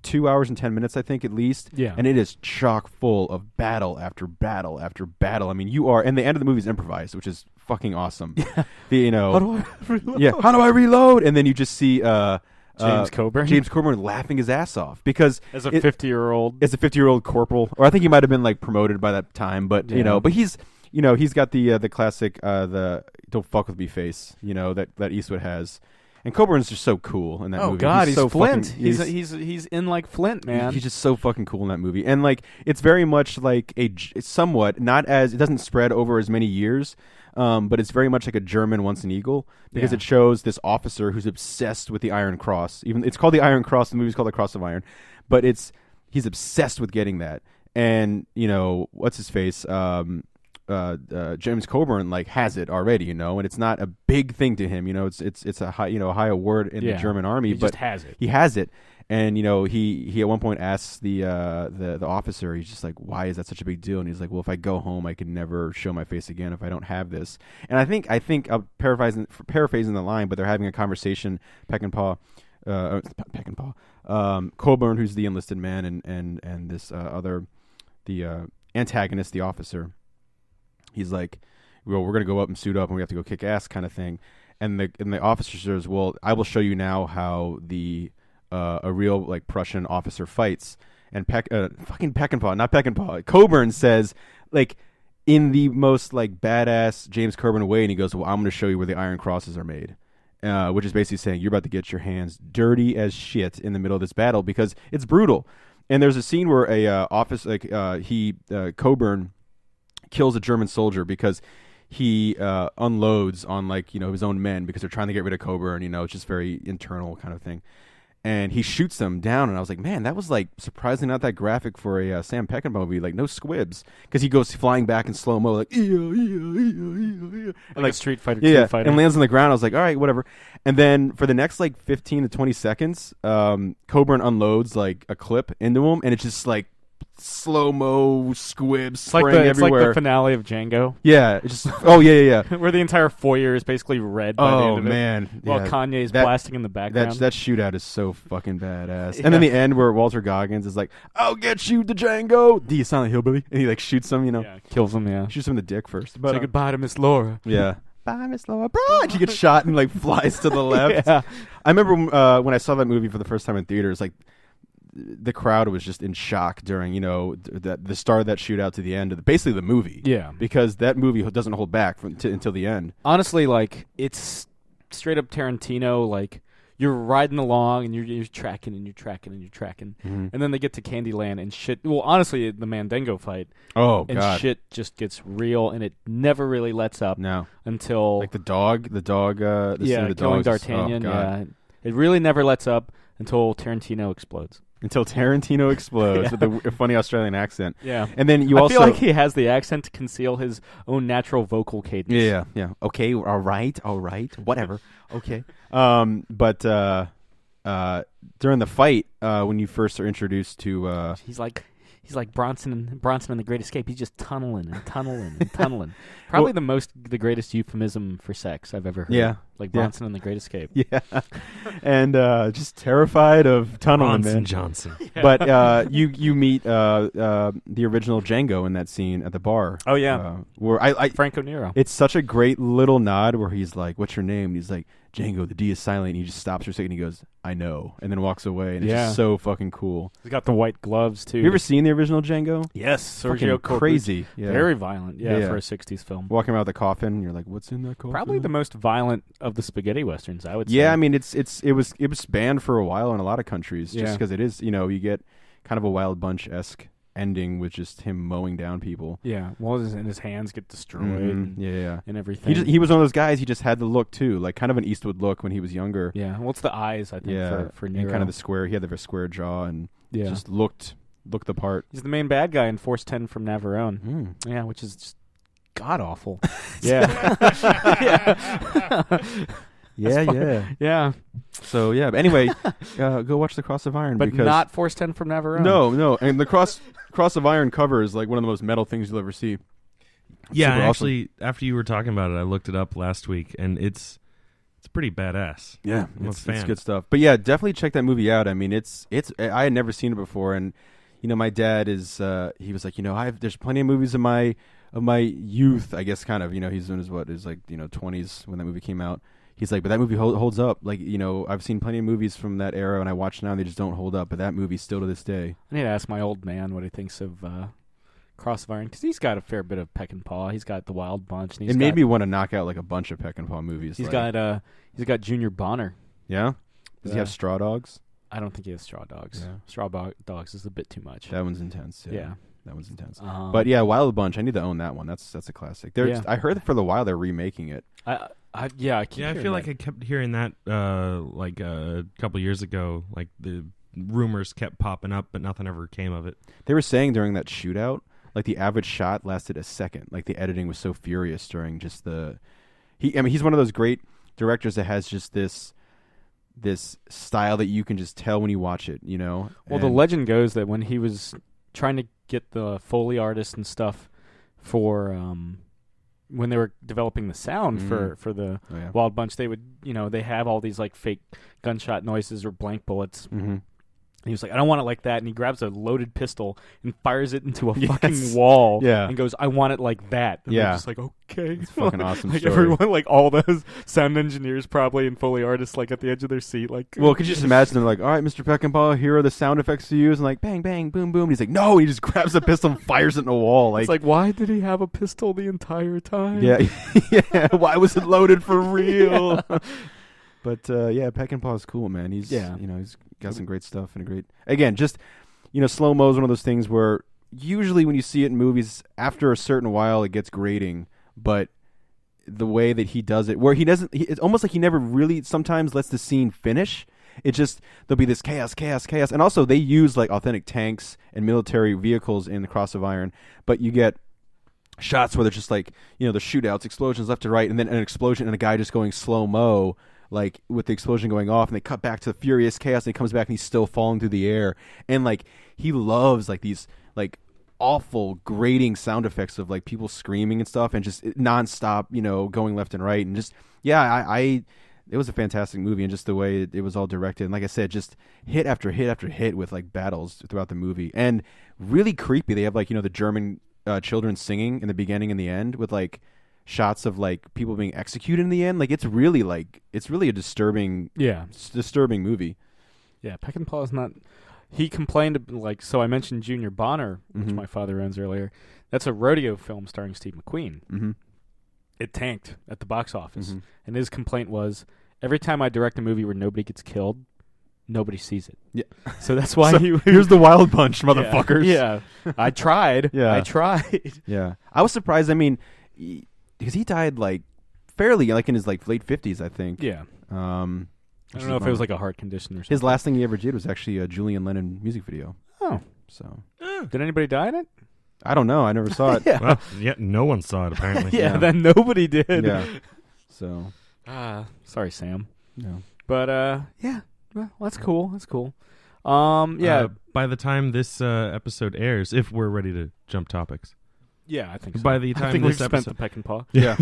2 hours and 10 minutes, I think, at least. Yeah. And it is chock full of battle after battle after battle. I mean, and the end of the movie is improvised, which is fucking awesome. Yeah. How do I reload? Yeah. How do I reload? And then you just see James Coburn laughing his ass off because as a 50-year-old, as a 50-year-old corporal, or I think he might have been promoted by that time, but but he's got the classic the "don't fuck with me" face, that Eastwood has. And Coburn's just so cool in that movie. Oh God, he's so Flint. Fucking, he's in like Flint, man. He's just so fucking cool in that movie, and it's very much it's somewhat not as it doesn't spread over as many years, but it's very much like a German Once an Eagle because it shows this officer who's obsessed with the Iron Cross. Even it's called the Iron Cross. The movie's called the Cross of Iron, but he's obsessed with getting that. And what's his face? James Coburn has it already, and it's not a big thing to him. It's a high award in the German army, he but just has it. He has it, And he at one point asks the officer, he's just like, why is that such a big deal? And he's like, well, if I go home, I can never show my face again if I don't have this. And I think I'm paraphrasing the line, but they're having a conversation. Peckinpah, Coburn, who's the enlisted man, and this the antagonist, the officer. He's like, well, we're gonna go up and suit up, and we have to go kick ass, kind of thing. And the officer says, well, I will show you now how a real like Prussian officer fights. And fucking Peckinpah, not Peckinpah, Coburn says, like, in the most like badass James Coburn way, and he goes, well, I'm going to show you where the iron crosses are made. Which is basically saying you're about to get your hands dirty as shit in the middle of this battle because it's brutal. And there's a scene where Coburn kills a German soldier because he unloads on his own men because they're trying to get rid of Coburn. It's just very internal kind of thing. And he shoots them down, and I was like, man, that was like surprisingly not that graphic for a Sam Peckinpah movie. Like no squibs, because he goes flying back in slow mo, like and like a Street Fighter, and lands on the ground. I was like, all right, whatever. And then for the next like 15 to 20 seconds, Coburn unloads like a clip into him, and it's just like slow mo squibs spraying everywhere. It's like the finale of Django. Yeah, it's just yeah. Where the entire foyer is basically red by the end of it. Man. While Kanye's blasting in the background. That shootout is so fucking badass. Yeah. And then the end where Walter Goggins is like, I'll get you to Django. D, you sound like hillbilly. And he like shoots him, Yeah, kills him, yeah. Shoots him in the dick first. Say goodbye to Miss Laura. Yeah. Bye, Miss Laura. Bro! And she gets shot and like flies to the left. Yeah. I remember when I saw that movie for the first time in theaters, like, the crowd was just in shock during, the start of that shootout to the end of basically the movie. Yeah. Because that movie doesn't hold back until the end. Honestly, like, it's straight up Tarantino. Like, you're riding along and you're tracking and you're tracking and you're tracking. Mm-hmm. And then they get to Candyland and shit. Well, honestly, the Mandingo fight. Oh, and God. Shit just gets real and it never really lets up. No. Until. Like the dog. The killing D'Artagnan. Yeah. It really never lets up until Tarantino explodes. Until Tarantino explodes with a funny Australian accent. Yeah. And then I feel like he has the accent to conceal his own natural vocal cadence. Yeah. Okay, all right, whatever. Okay. But during the fight, when you first are introduced to... He's like Bronson in The Great Escape. He's just tunneling and tunneling and tunneling. Probably the greatest euphemism for sex I've ever heard. Yeah. Like Bronson in The Great Escape. Yeah. And just terrified of tunneling, Bronson man. Johnson. Yeah. But you meet the original Django in that scene at the bar. Oh, yeah. Where Franco Nero. It's such a great little nod where he's like, what's your name? And he's like, Django, the D is silent. And he just stops for a second. And he goes, I know. And then walks away. And it's just so fucking cool. He's got the white gloves, too. Have you ever seen the original Django? Yes. Sergio crazy. Yeah. Very violent. Yeah, for a 60s film. Walking around with a coffin. And you're like, what's in that coffin? Probably the most violent of the spaghetti westerns, I would say. Yeah, I mean, it was banned for a while in a lot of countries. Just because it is, you get kind of a Wild Bunch-esque ending with just him mowing down people. Yeah, well, his hands get destroyed. Mm-hmm. And everything. He was one of those guys. He just had the look too, like kind of an Eastwood look when he was younger. Yeah, well, it's the eyes, I think, for Nero. And kind of the square. He had the square jaw and just looked the part. He's the main bad guy in Force 10 from Navarone. Mm. Yeah, which is just god awful. Yeah. Yeah. So but anyway, go watch the Cross of Iron. But because not Force 10 from Navarone. No, and the Cross of Iron cover is like one of the most metal things you'll ever see. Yeah, actually, after you were talking about it, I looked it up last week, and it's pretty badass. Yeah, I'm a fan. It's good stuff. But yeah, definitely check that movie out. I mean, it's I had never seen it before, and my dad is he was like, there's plenty of movies of my youth, I guess, kind of, he's in his 20s when that movie came out. He's like, but that movie holds up. Like, I've seen plenty of movies from that era, and I watch now, and they just don't hold up. But that movie still to this day. I need to ask my old man what he thinks of Cross of Iron, because he's got a fair bit of Peckinpah. He's got The Wild Bunch. And it made me want to knock out like a bunch of Peckinpah movies. He's got Junior Bonner. Yeah? Does he have Straw Dogs? I don't think he has Straw Dogs. Yeah. Straw Dogs is a bit too much. That one's intense. Yeah. That one's intense. But yeah, Wild Bunch. I need to own that one. That's a classic. I heard that for a while they're remaking it. I feel like I kept hearing that a couple years ago. Like the rumors kept popping up, but nothing ever came of it. They were saying during that shootout, like the average shot lasted a second. Like the editing was so furious during just he's one of those great directors that has just this this style that you can just tell when you watch it, you know. Well, the legend goes that when he was trying to get the Foley artists and stuff for when they were developing the sound for the Wild Bunch, they would, they have all these like fake gunshot noises or blank bullets. Mm-hmm. And he was like, I don't want it like that. And he grabs a loaded pistol and fires it into a fucking wall. Yeah. And goes, I want it like that. And they're just like, okay. It's fucking awesome like story. everyone, like all those sound engineers probably and Foley artists like at the edge of their seat. Like, well, could you just imagine them like, all right, Mr. Peckinpah, here are the sound effects to use. And like, bang, bang, boom, boom. And he's like, no. And he just grabs a pistol and fires it in a wall. Like, it's like, why did he have a pistol the entire time? Yeah. Yeah. Why was it loaded for real? But Peckinpah's cool, man. He's he's got some great stuff and again, just slow-mo is one of those things where usually when you see it in movies, after a certain while it gets grating, but the way that he does it, where it's almost like he never really sometimes lets the scene finish. It just, there'll be this chaos, and also they use like authentic tanks and military vehicles in the Cross of Iron, but you get shots where they're just like, the shootouts, explosions left to right, and then an explosion and a guy just going slow-mo, like with the explosion going off, and they cut back to the furious chaos, and he comes back and he's still falling through the air. And like he loves like these like awful grating sound effects of like people screaming and stuff, and just nonstop, going left and right, and just it was a fantastic movie, and just the way it was all directed, and like I said, just hit after hit after hit with like battles throughout the movie, and really creepy. They have like the German children singing in the beginning and the end with like shots of like people being executed in the end. Like it's really a disturbing movie. Yeah, Peckinpah's not. He complained like, so I mentioned Junior Bonner, which my father owns earlier. That's a rodeo film starring Steve McQueen. Mm-hmm. It tanked at the box office, and his complaint was, every time I direct a movie where nobody gets killed, nobody sees it. Yeah. So that's why here's the Wild Bunch, motherfuckers. Yeah. I tried. Yeah. I tried. Yeah. I was surprised. I mean, because he died like fairly like in his like late 50s, I think. Yeah. I don't know if it was like a heart condition or something. His last thing he ever did was actually a Julian Lennon music video. Oh. So. Did anybody die in it? I don't know. I never saw it. Yeah. Well, no one saw it apparently. Yeah, then nobody did. Yeah. So. Sorry, Sam. No. But well, that's cool. That's cool. By the time this episode airs, if we're ready to jump topics. Yeah, I think so. By the time I think this we've episode, spent the Peckinpah. Yeah.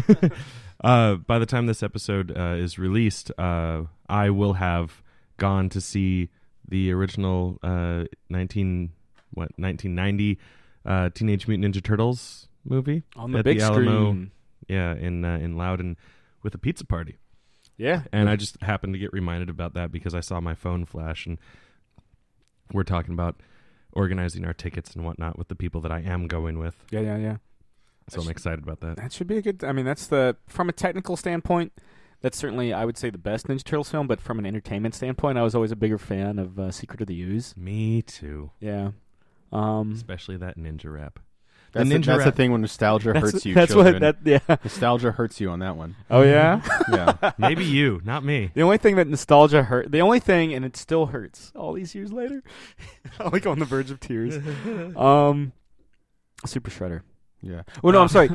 By the time this episode is released, I will have gone to see the original 1990 Teenage Mutant Ninja Turtles movie on the at big the Alamo, screen. Yeah, in Loudon with a pizza party. Yeah. And I just happened to get reminded about that because I saw my phone flash, and we're talking about organizing our tickets and whatnot with the people that I am going with. Yeah. So I'm excited about that. That should be a good. I mean, that's from a technical standpoint, that's certainly, I would say, the best Ninja Turtles film. But from an entertainment standpoint, I was always a bigger fan of Secret of the Ooze. Me too. Yeah. Especially that ninja rap. That's the thing when nostalgia hurts you. That's children. Nostalgia hurts you on that one. Oh yeah. Yeah. Maybe you, not me. The only thing that nostalgia hurt. The only thing, and it still hurts all these years later. I'm like on the verge of tears. Super Shredder. Yeah. Well, no, I'm sorry.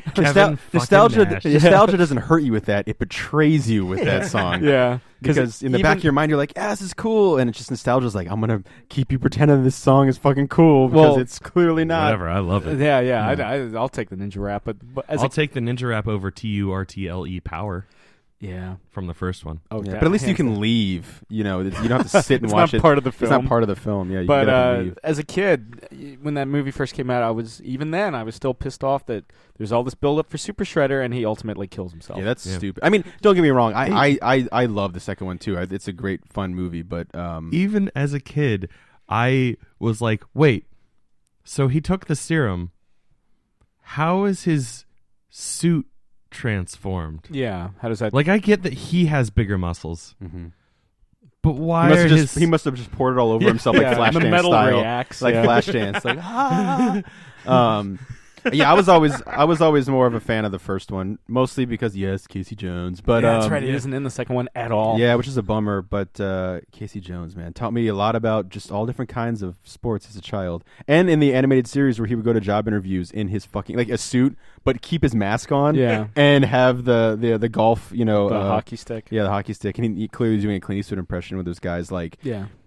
Nostalgia doesn't hurt you with that. It betrays you with that song. Yeah. Because in the back of your mind, you're like, this is cool. And it's just nostalgia's like, I'm going to keep you pretending this song is fucking cool because it's clearly not. Whatever. I love it. Yeah. I'll take the ninja rap. But I'll take the ninja rap over TURTLE Power. Yeah. From the first one. Oh, yeah. But at least you can leave. You don't have to sit and watch it. It's not part of the film. It's not part of the film. Yeah. But as a kid, when that movie first came out, I was still pissed off that there's all this build up for Super Shredder and he ultimately kills himself. Yeah, that's stupid. I mean, don't get me wrong. I love the second one too. It's a great fun movie. But even as a kid, I was like, wait. So he took the serum. How is his suit transformed? Yeah, how does that? Like, I get that he has bigger muscles, but why? He must have just poured it all over himself, like Flashdance the metal style, reacts, like Flashdance, like Yeah, I was always more of a fan of the first one, mostly because yes, Casey Jones. But Yeah, that's right. He isn't in the second one at all. yeah, which is a bummer. But Casey Jones, man, taught me a lot about just all different kinds of sports as a child. And in the animated series where he would go to job interviews in his fucking like a suit, but keep his mask on. Yeah. And have the golf, The hockey stick. Yeah, the hockey stick, and he clearly was doing a Clint Eastwood impression with those guys like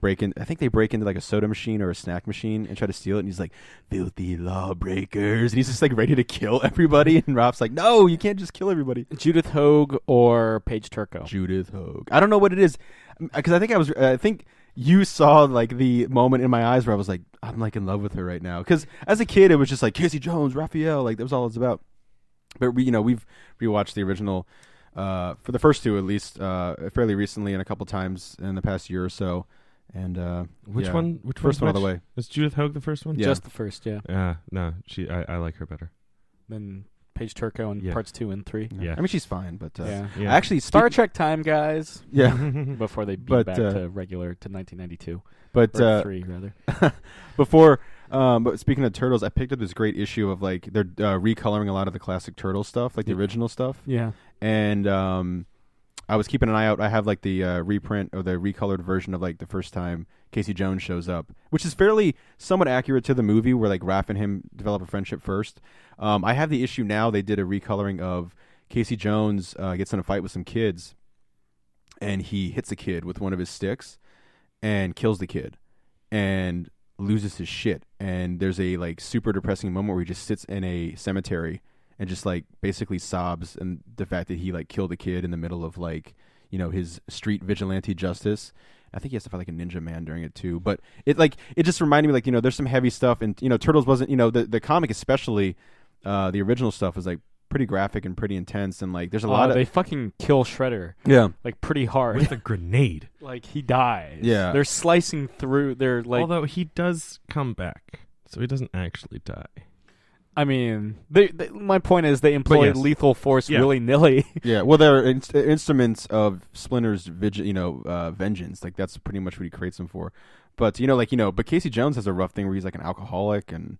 I think they break into like a soda machine or a snack machine and try to steal it, and he's like, filthy lawbreakers, and he's just like ready to kill everybody, and Rob's like, no, you can't just kill everybody. Judith Hogue or Paige Turco? Judith Hogue. I don't know what it is, because I think you saw like the moment in my eyes where I was like, I'm like in love with her right now, because as a kid it was just like Casey Jones, Raphael, like that was all it's about. But we've rewatched the original for the first two at least fairly recently, and a couple times in the past year or so. And which first one all the way. Is Judith Hogue the first one? Yeah. Just the first, yeah. No, I like her better. Then Paige Turco in parts 2 and 3. Yeah. I mean she's fine, but yeah. Actually Star Trek time, guys. Yeah. Before they beat back to 1992. But or 3 rather. Before but speaking of Turtles, I picked up this great issue of like they're recoloring a lot of the classic Turtle stuff, like the original stuff. Yeah. And I was keeping an eye out. I have like the reprint or the recolored version of like the first time Casey Jones shows up, which is fairly somewhat accurate to the movie where like Raph and him develop a friendship first. I have the issue now. They did a recoloring of Casey Jones gets in a fight with some kids, and he hits a kid with one of his sticks and kills the kid and loses his shit. And there's a like super depressing moment where he just sits in a cemetery and just like basically sobs, and the fact that he like killed a kid in the middle of like, you know, his street vigilante justice. I think he has to fight like a ninja man during it too. But it just reminded me like, you know, there's some heavy stuff, and you know, Turtles wasn't, you know, the comic especially, the original stuff was like pretty graphic and pretty intense, and like there's a lot of they fucking kill Shredder. Yeah. Like pretty hard. With a grenade. Like he dies. Yeah. They're slicing through. They're like. Although he does come back, so he doesn't actually die. I mean, my point is they employ yes. lethal force willy-nilly. Yeah, well, they're instruments of Splinter's vengeance. Like that's pretty much what he creates them for. But but Casey Jones has a rough thing where he's like an alcoholic and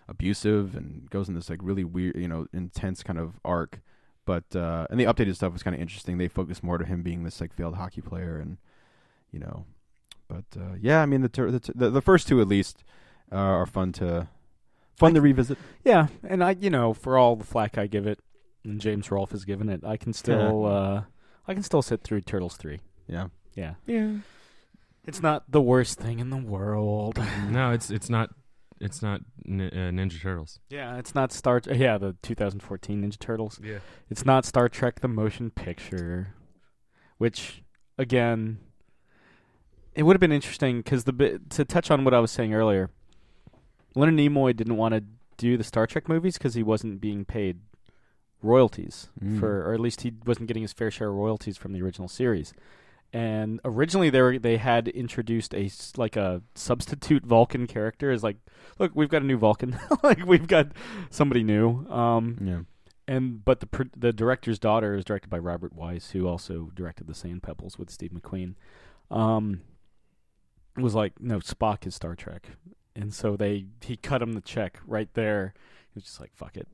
abusive and goes in this like really weird, intense kind of arc. But and the updated stuff was kind of interesting. They focus more to him being this like failed hockey player, and But yeah, I mean the first two at least are fun to revisit. Yeah, and I, for all the flack I give it, and James Rolfe has given it, I can still sit through Turtles 3. Yeah. Yeah. Yeah. It's not the worst thing in the world. No, it's not Ninja Turtles. Yeah, it's not the 2014 Ninja Turtles. Yeah. It's not Star Trek the Motion Picture, which again, it would have been interesting because to touch on what I was saying earlier, Leonard Nimoy didn't want to do the Star Trek movies because he wasn't being paid royalties or at least he wasn't getting his fair share of royalties from the original series. And originally they had introduced a substitute Vulcan character as like, look, we've got a new Vulcan, like we've got somebody new. But the director's daughter is directed by Robert Weiss, who also directed The Sand Pebbles with Steve McQueen. It was like, no, Spock is Star Trek. And so he cut him the check right there. He was just like, fuck it.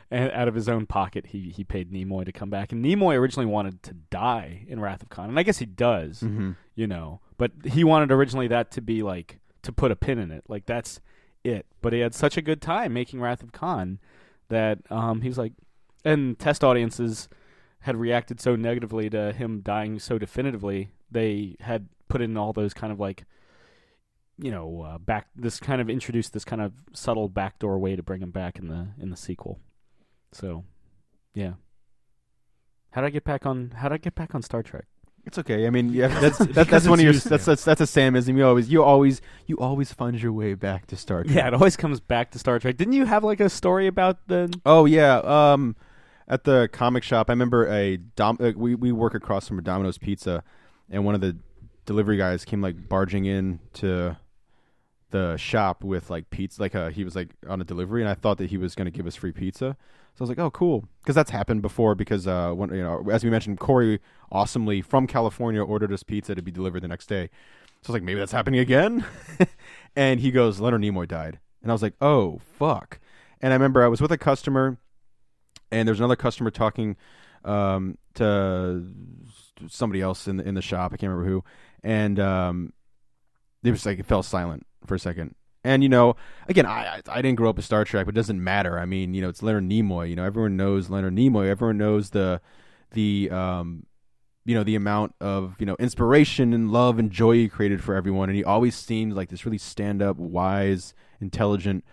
And out of his own pocket, he paid Nimoy to come back. And Nimoy originally wanted to die in Wrath of Khan. And I guess he does, But he wanted originally that to be like, to put a pin in it. Like, that's it. But he had such a good time making Wrath of Khan that he was like, and test audiences had reacted so negatively to him dying so definitively, they had put in all those kind of like, introduced this kind of subtle backdoor way to bring him back in the sequel. So, yeah. How did I get back on Star Trek? It's okay. I mean, yeah, that's one of your that's a Samism. You always find your way back to Star Trek. Yeah, it always comes back to Star Trek. Didn't you have like a story about the? Oh yeah. At the comic shop, I remember we work across from a Domino's Pizza, and one of the delivery guys came like barging in to the shop with like pizza, like he was like on a delivery, and I thought that he was going to give us free pizza. So I was like, oh, cool, because that's happened before. Because as we mentioned, Corey awesomely from California ordered us pizza to be delivered the next day. So I was like, maybe that's happening again. And he goes, Leonard Nimoy died, and I was like, oh fuck. And I remember I was with a customer, and there's another customer talking to somebody else in the shop. I can't remember who. And it was like it fell silent for a second. And again, I didn't grow up with Star Trek, but it doesn't matter. I mean, it's Leonard Nimoy. Everyone knows Leonard Nimoy. Everyone knows the amount of inspiration and love and joy he created for everyone. And he always seemed like this really stand-up, wise, intelligent,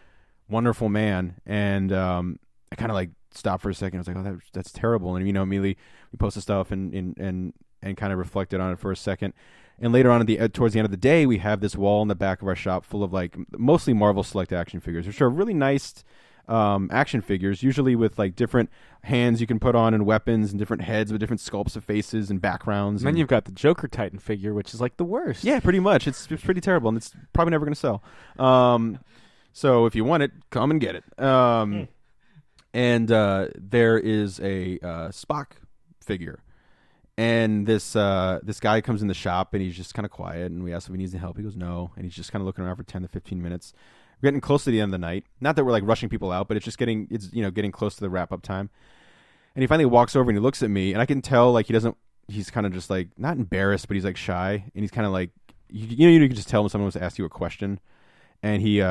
wonderful man. And I kind of like stopped for a second. I was like, oh, that's terrible. And immediately we posted stuff and kind of reflected on it for a second. And later on towards the end of the day, we have this wall in the back of our shop full of like mostly Marvel Select action figures, which are really nice action figures, usually with like different hands you can put on and weapons and different heads with different sculpts of faces and backgrounds. And then you've got the Joker Titan figure, which is like the worst. Yeah, pretty much. It's pretty terrible, and it's probably never going to sell. So if you want it, come and get it. And there is a Spock figure. And this guy comes in the shop, and he's just kind of quiet, and we ask if he needs any help. He goes, no. And he's just kind of looking around for 10 to 15 minutes. We're getting close to the end of the night. Not that we're like rushing people out, but it's just getting close to the wrap-up time. And he finally walks over, and he looks at me, and I can tell like he's kind of just like, not embarrassed, but he's like shy. And he's kind of like, you can just tell when someone wants to ask you a question. And he's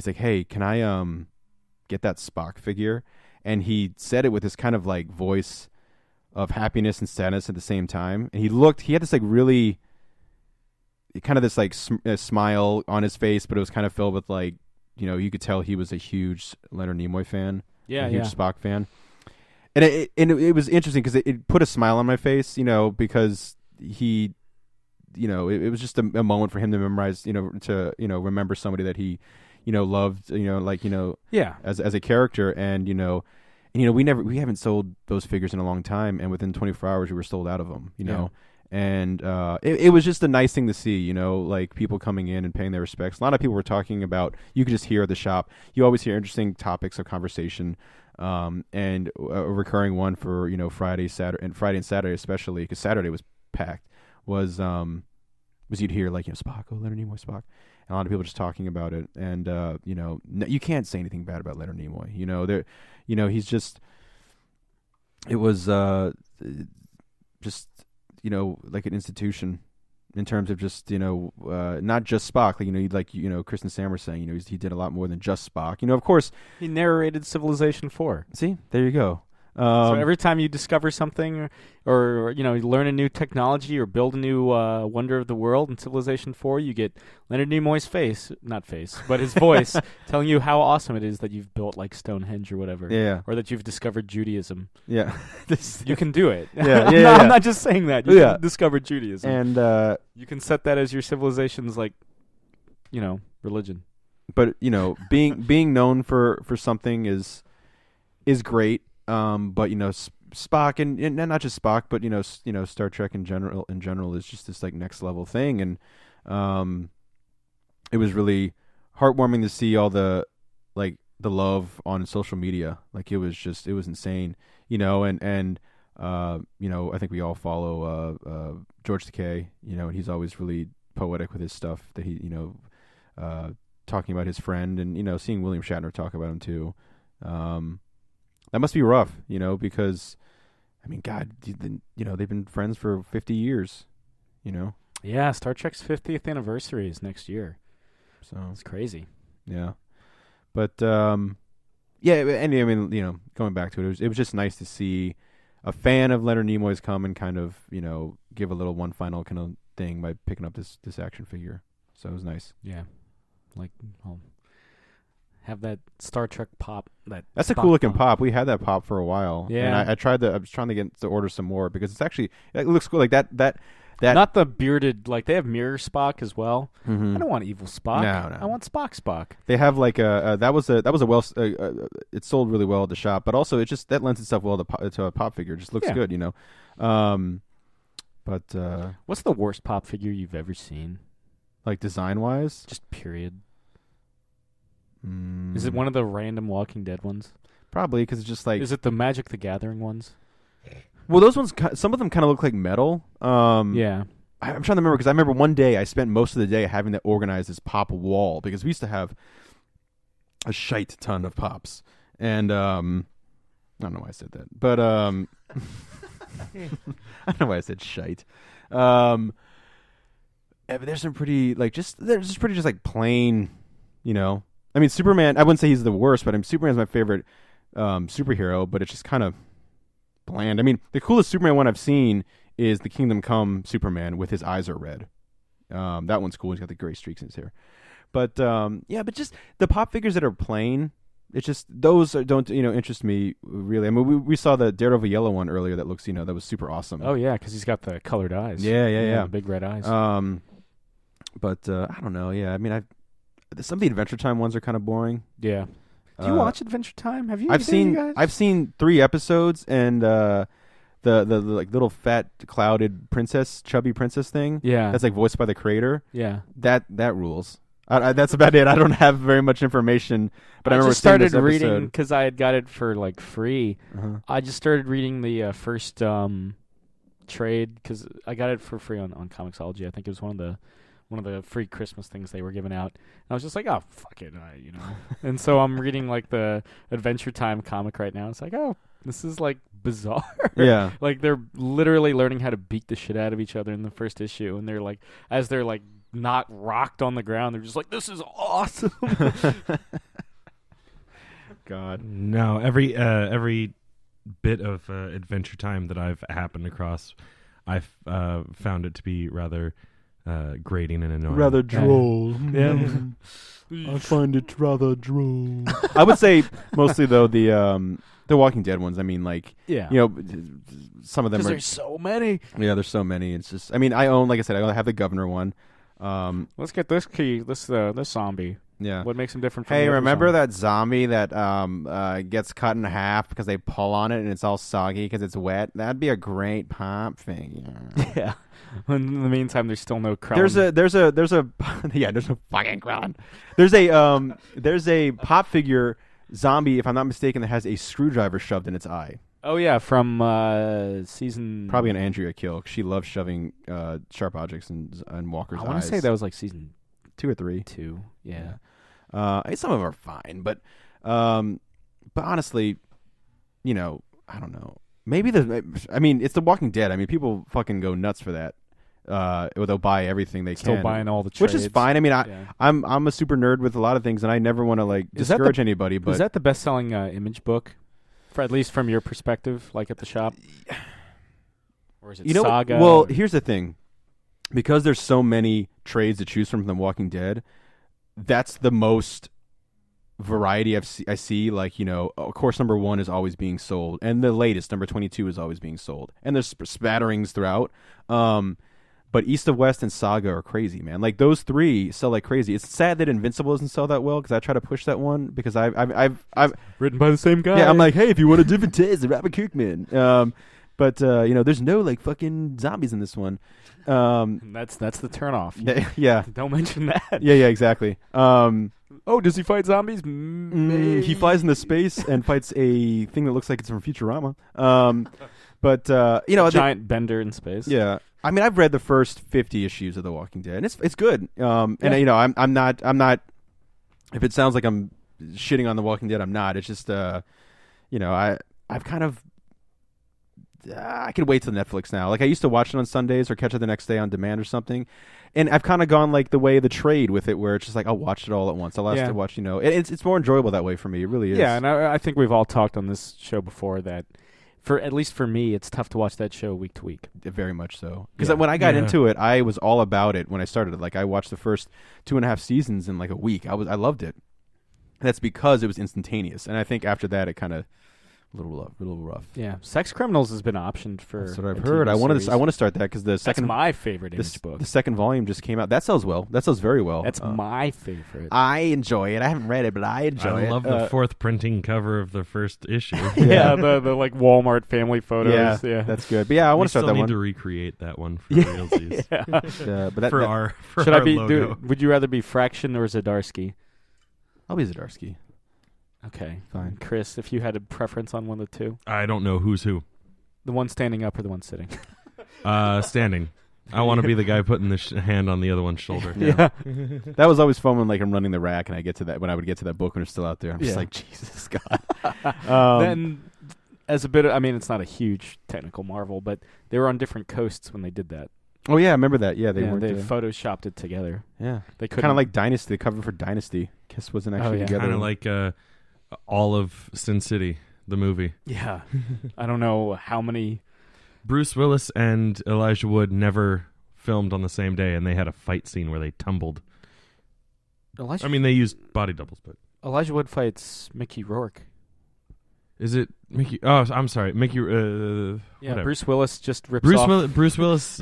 like, hey, can I get that Spock figure? And he said it with this kind of like voice of happiness and sadness at the same time. And he had this like really kind of this like smile on his face, but it was kind of filled with like, you could tell he was a huge Leonard Nimoy fan. Yeah, a huge Spock fan. And it was interesting because it put a smile on my face, because he, it was just a moment for him to memorize, to remember somebody that he, loved, as a character. And, we haven't sold those figures in a long time, and within 24 hours we were sold out of them, and it was just a nice thing to see, like people coming in and paying their respects. A lot of people were talking about, you could just hear at the shop, you always hear interesting topics of conversation, and a recurring one for, Friday and Saturday especially, because Saturday was packed, was you'd hear like, Spock, oh, Leonard Nimoy, Spock. And a lot of people just talking about it, and you can't say anything bad about Leonard Nimoy. He's just, it was just like an institution in terms of just not just Spock. Like Chris and Sam were saying, he did a lot more than just Spock. Of course, he narrated Civilization 4. See, there you go. So every time you discover something, or you learn a new technology or build a new wonder of the world in Civilization 4, you get Leonard Nimoy's but his voice telling you how awesome it is that you've built like Stonehenge or whatever, yeah, or that you've discovered Judaism. Yeah, you can do it. Yeah, I'm not just saying that. You can discover Judaism, and you can set that as your civilization's like, religion. But being known for something is great. But Spock and not just Spock, but Star Trek in general is just this like next level thing, and it was really heartwarming to see all the love on social media. Like it was insane, and I think we all follow George Takei, and he's always really poetic with his stuff that he talking about his friend, and seeing William Shatner talk about him too. That must be rough, because, I mean, God, they've been friends for 50 years, Yeah, Star Trek's 50th anniversary is next year. So it's crazy. Yeah. But, yeah, and I mean, going back to it, it was just nice to see a fan of Leonard Nimoy's come and kind of, give a little one final kind of thing by picking up this action figure. So it was nice. Yeah. Have that Star Trek pop. That's a cool looking pop. We had that pop for a while. Yeah, and I was trying to get to order some more because it looks cool. Like that. Not the bearded. Like they have mirror Spock as well. Mm-hmm. I don't want evil Spock. No. I want Spock. They have like that was a it sold really well at the shop, but also that lends itself well to a pop figure. It just looks good, But what's the worst pop figure you've ever seen? Like design wise, just period. Is it one of the random Walking Dead ones? Probably, because it's just like... Is it the Magic the Gathering ones? Well, those ones, some of them kind of look like metal. Yeah. I'm trying to remember, because I remember one day I spent most of the day having to organize this pop wall, because we used to have a shite ton of pops, and I don't know why I said that, but I don't know why I said shite. But there's some pretty they're just pretty just like plain, you know. I mean, Superman. I wouldn't say he's the worst, but Superman's my favorite superhero. But it's just kind of bland. I mean, the coolest Superman one I've seen is the Kingdom Come Superman with his eyes are red. That one's cool. He's got the gray streaks in his hair. But but just the pop figures that are plain. It's just those don't interest me really. I mean, we saw the Daredevil yellow one earlier that looks that was super awesome. Oh yeah, because he's got the colored eyes. Yeah. The big red eyes. But I don't know. Yeah, I mean, some of the Adventure Time ones are kind of boring. Yeah. Do you watch Adventure Time? Have you? I've seen 3 episodes, and the like little fat clouded princess, chubby princess thing. Yeah. That's like voiced by the creator. Yeah. That rules. That's about it. I don't have very much information, but I remember just started seeing this reading because I had got it for like free. Uh-huh. I just started reading the first trade because I got it for free on Comixology. I think it was one of the free Christmas things they were giving out. And I was just like, oh fuck it, And so I'm reading like the Adventure Time comic right now. It's like, oh, this is like bizarre. Yeah. Like they're literally learning how to beat the shit out of each other in the first issue, and they're like, as they're like not rocked on the ground, they're just like, this is awesome. God. No, every bit of Adventure Time that I've happened across, I've found it to be rather grating and annoying. Rather droll. Yeah. I find it rather droll. I would say mostly though the Walking Dead ones. I mean, like, Yeah. some of them are. There's so many. Yeah, there's so many. It's just. I mean, I own, like I said, I have the Governor one. Let's get this key. This zombie. Yeah. What makes him different from Hey, the other remember zombies? that zombie that gets cut in half because they pull on it and it's all soggy because it's wet? That'd be a great pop figure. Yeah. In the meantime, there's still no Krellin. There's a yeah, there's no fucking Krellin. There's a pop figure zombie, if I'm not mistaken, that has a screwdriver shoved in its eye. Oh yeah, from season. Probably an Andrea kill. She loves shoving sharp objects in Walker's eyes. I want to say that was like season 2 or 3. 2. Yeah. Some of them are fine, but honestly, I don't know. Maybe it's The Walking Dead. I mean, people fucking go nuts for that. They'll buy everything they Still can. buying all the trades. Which is fine. I mean, Yeah. I'm a super nerd with a lot of things, and I never want to discourage anybody. But is that the best-selling Image book, for at least from your perspective, like at the shop? Or is it Saga? Well, here's the thing. Because there's so many trades to choose from The Walking Dead, that's the most variety I see. Like, course number 1 is always being sold, and the latest number 22 is always being sold, and there's spatterings throughout. But East of West and Saga are crazy, man. Like, those 3 sell like crazy. It's sad that Invincible doesn't sell that well because I try to push that one because I've written by the same guy. Yeah, I'm like, hey, if you want a different taste, Robert Kirkman. But there's no like fucking zombies in this one. That's the turnoff. Yeah. Don't mention that. Yeah, exactly. Oh, does he fight zombies? He flies into space and fights a thing that looks like it's from Futurama. But giant bender in space. Yeah. I mean, I've read the first 50 issues of The Walking Dead, and it's good. And I'm not. If it sounds like I'm shitting on The Walking Dead, I'm not. It's just I've kind of. I could wait till Netflix now. Like, I used to watch it on Sundays or catch it the next day on demand or something. And I've kind of gone like the way of the trade with it, where it's just like I'll watch it all at once. I'll have to watch, it's more enjoyable that way for me. It really is. Yeah, and I think we've all talked on this show before that, at least for me, it's tough to watch that show week to week. Very much so. Because when I got into it, I was all about it when I started it. Like, I watched the first 2.5 seasons in like a week. I loved it. And that's because it was instantaneous. And I think after that, it kind of a little rough. Yeah, Sex Criminals has been optioned for. That's what I've heard. I want to start that because that's my favorite Image book. The second volume just came out. That sells well. That sells very well. That's my favorite. I enjoy it. I haven't read it, but I enjoy it. I love the 4th printing cover of the first issue. Yeah, the like Walmart family photos. Yeah, that's good. But yeah, I want to start that one. We still need to recreate that one for realsies. Yeah, but for our should I be? logo. Would you rather be Fraction or Zdarsky? I'll be Zdarsky. Okay, fine. Chris, if you had a preference on one of the two, I don't know who's who. the one standing up or the one sitting? Standing. I want to be the guy putting the hand on the other one's shoulder. Yeah. That was always fun when like I'm running the rack and I get to that when I would get to that book when it's still out there. I'm just Yeah. like, Jesus God. Then, as a bit of, I mean, it's not a huge technical marvel, but they were on different coasts when they did that. Oh yeah, I remember that. Yeah, they weren't. They photoshopped it together. Yeah, They couldn't. kind of like Dynasty. The cover for Dynasty. Kiss wasn't actually yeah. together. Kind of like all of Sin City, the movie. Yeah. I don't know how many. Bruce Willis and Elijah Wood never filmed on the same day, and they had a fight scene where they tumbled. I mean, they used body doubles, but Elijah Wood fights Mickey Rourke. is it Mickey? Oh, I'm sorry, Mickey. Yeah, whatever. Bruce Willis just rips off. Bruce Willis,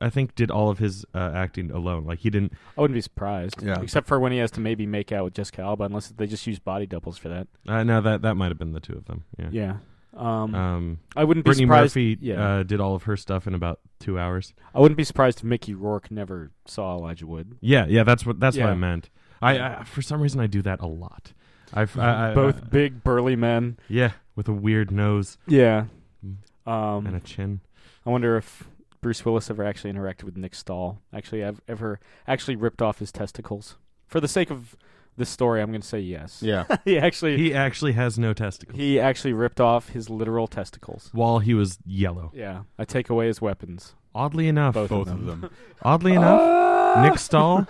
I think, did all of his acting alone. Like he didn't. I wouldn't be surprised. Yeah. Except for when he has to maybe make out with Jessica Alba, unless they just use body doubles for that. No, that might have been the two of them. Yeah. Yeah. I I wouldn't be Brittany surprised. Murphy Yeah. did all of her stuff in about 2 hours. I wouldn't be surprised if Mickey Rourke never saw Elijah Wood. Yeah, that's what Yeah. I meant. I for some reason I do that a lot. I Both big burly men. yeah, with a weird nose Yeah. and a chin. I wonder if Bruce Willis ever actually interacted with Nick Stahl. Actually, ever actually ripped off his testicles. For the sake of this story, I'm going to say yes. Yeah. He actually has no testicles. he actually ripped off his literal testicles. While he was yellow. Yeah. I take away his weapons. Oddly enough, Both Both of of them. them. oddly enough, Nick Stahl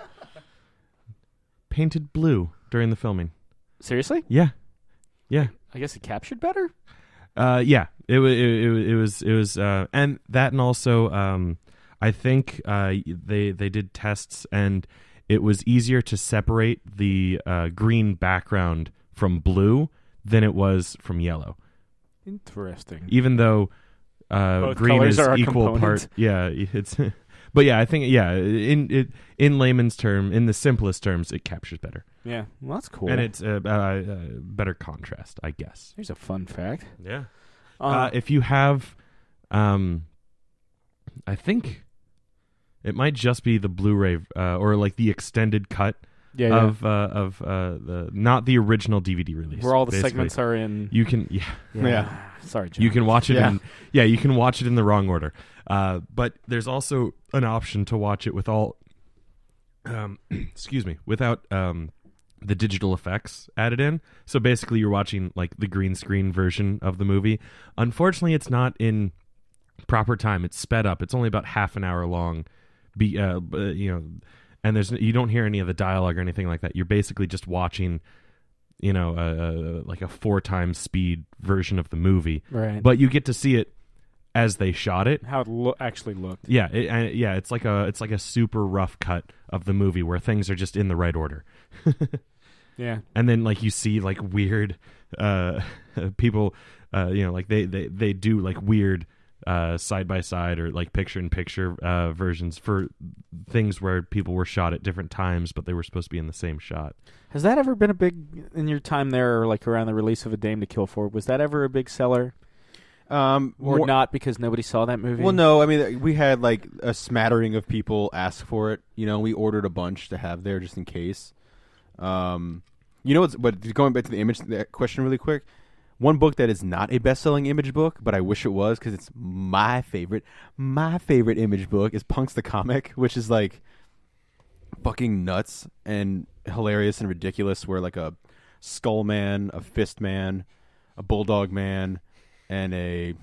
painted blue during the filming. Seriously? Yeah. I guess he captured better? Yeah. It was and that, and also I think they did tests, and it was easier to separate the green background from blue than it was from yellow. Interesting. Even though Both green colors is are a equal component. part. Yeah, it's. But yeah, I think in layman's term, in the simplest terms, it captures better, Yeah. Well, that's cool. and it's better contrast, I guess. Here's a fun fact. Yeah. Uh, If you have, I think it might just be the Blu-ray or like the extended cut yeah. of the not the original DVD release, Where all the basically. segments are in. You can Yeah. Sorry, John. you can watch it Yeah. you can watch it in the wrong order. But there's also an option to watch it with all, excuse me, without the digital effects added in. So basically, you're watching like the green screen version of the movie. Unfortunately, it's not in proper time. It's sped up. It's only about half an hour long. And you don't hear any of the dialogue or anything like that. You're basically just watching, like a 4 times speed version of the movie. Right. But you get to see it as they shot it. How it actually looked. Yeah, it's like a super rough cut of the movie where things are just in the right order. Yeah. And then like you see like weird people, like they do like weird side by side or like picture in picture versions for things where people were shot at different times, but they were supposed to be in the same shot. Has that ever been a big, in your time there, or like around the release of A Dame to Kill For, was that ever a big seller? Or not because nobody saw that movie? Well, no. I mean, we had like a smattering of people ask for it. We ordered a bunch to have there just in case. But going back to the image that question really quick, one book that is not a best-selling image book, but I wish it was because it's my favorite image book is Punks the Comic, which is like fucking nuts and hilarious and ridiculous, where like a skull man, a fist man, a bulldog man, and a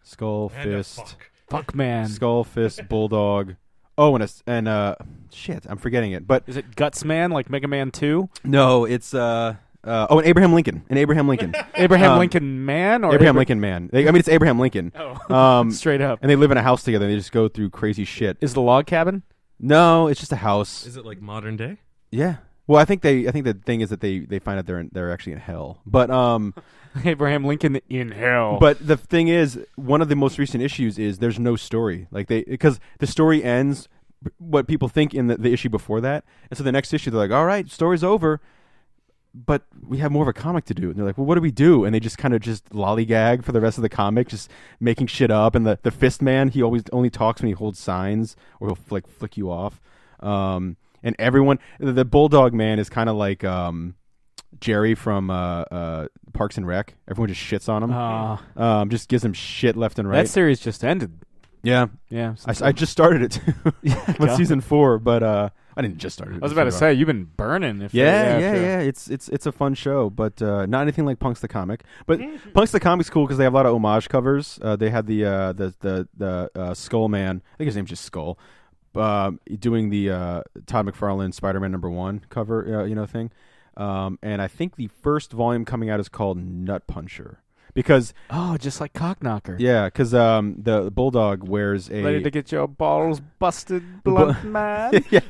skull fist, Fuck man. skull fist, bulldog. Oh, and shit, I'm forgetting it. But Is it Guts Man, like Mega Man 2? no, it's an Abraham Lincoln. Abraham Lincoln Man? Or Abraham Lincoln man. It's Abraham Lincoln. Oh, straight up. And they live in a house together. And they just go through crazy shit. Is the log cabin? No, it's just a house. Is it like modern day? Yeah. Well, I think the thing is that they find out they're actually in hell. But Abraham Lincoln in hell. But the thing is, one of the most recent issues is there's no story. Because the story ends what people think in the issue before that. And so the next issue, they're like, all right, story's over. But we have more of a comic to do. And they're like, well, what do we do? And they just kind of just lollygag for the rest of the comic, just making shit up. And the fist man, he always only talks when he holds signs or he'll flick you off. And everyone, the bulldog man is kind of like, Jerry from Parks and Rec. Everyone just shits on him. Just gives him shit left and right. That series just ended. Yeah. Yeah. I just started it too. Yeah, with season 4, but I didn't just start it. I was about to say, you've been burning. Yeah. It's a fun show, but not anything like Punks the Comic. But Punks the Comic's cool because they have a lot of homage covers. They had the Skull Man. I think his name's just Skull. Doing the Todd McFarlane Spider-Man #1 cover, thing. And I think the first volume coming out is called Nut Puncher. Because just like Cockknocker. Yeah, because the bulldog wears a ready to get your balls busted, blunt man. Yeah,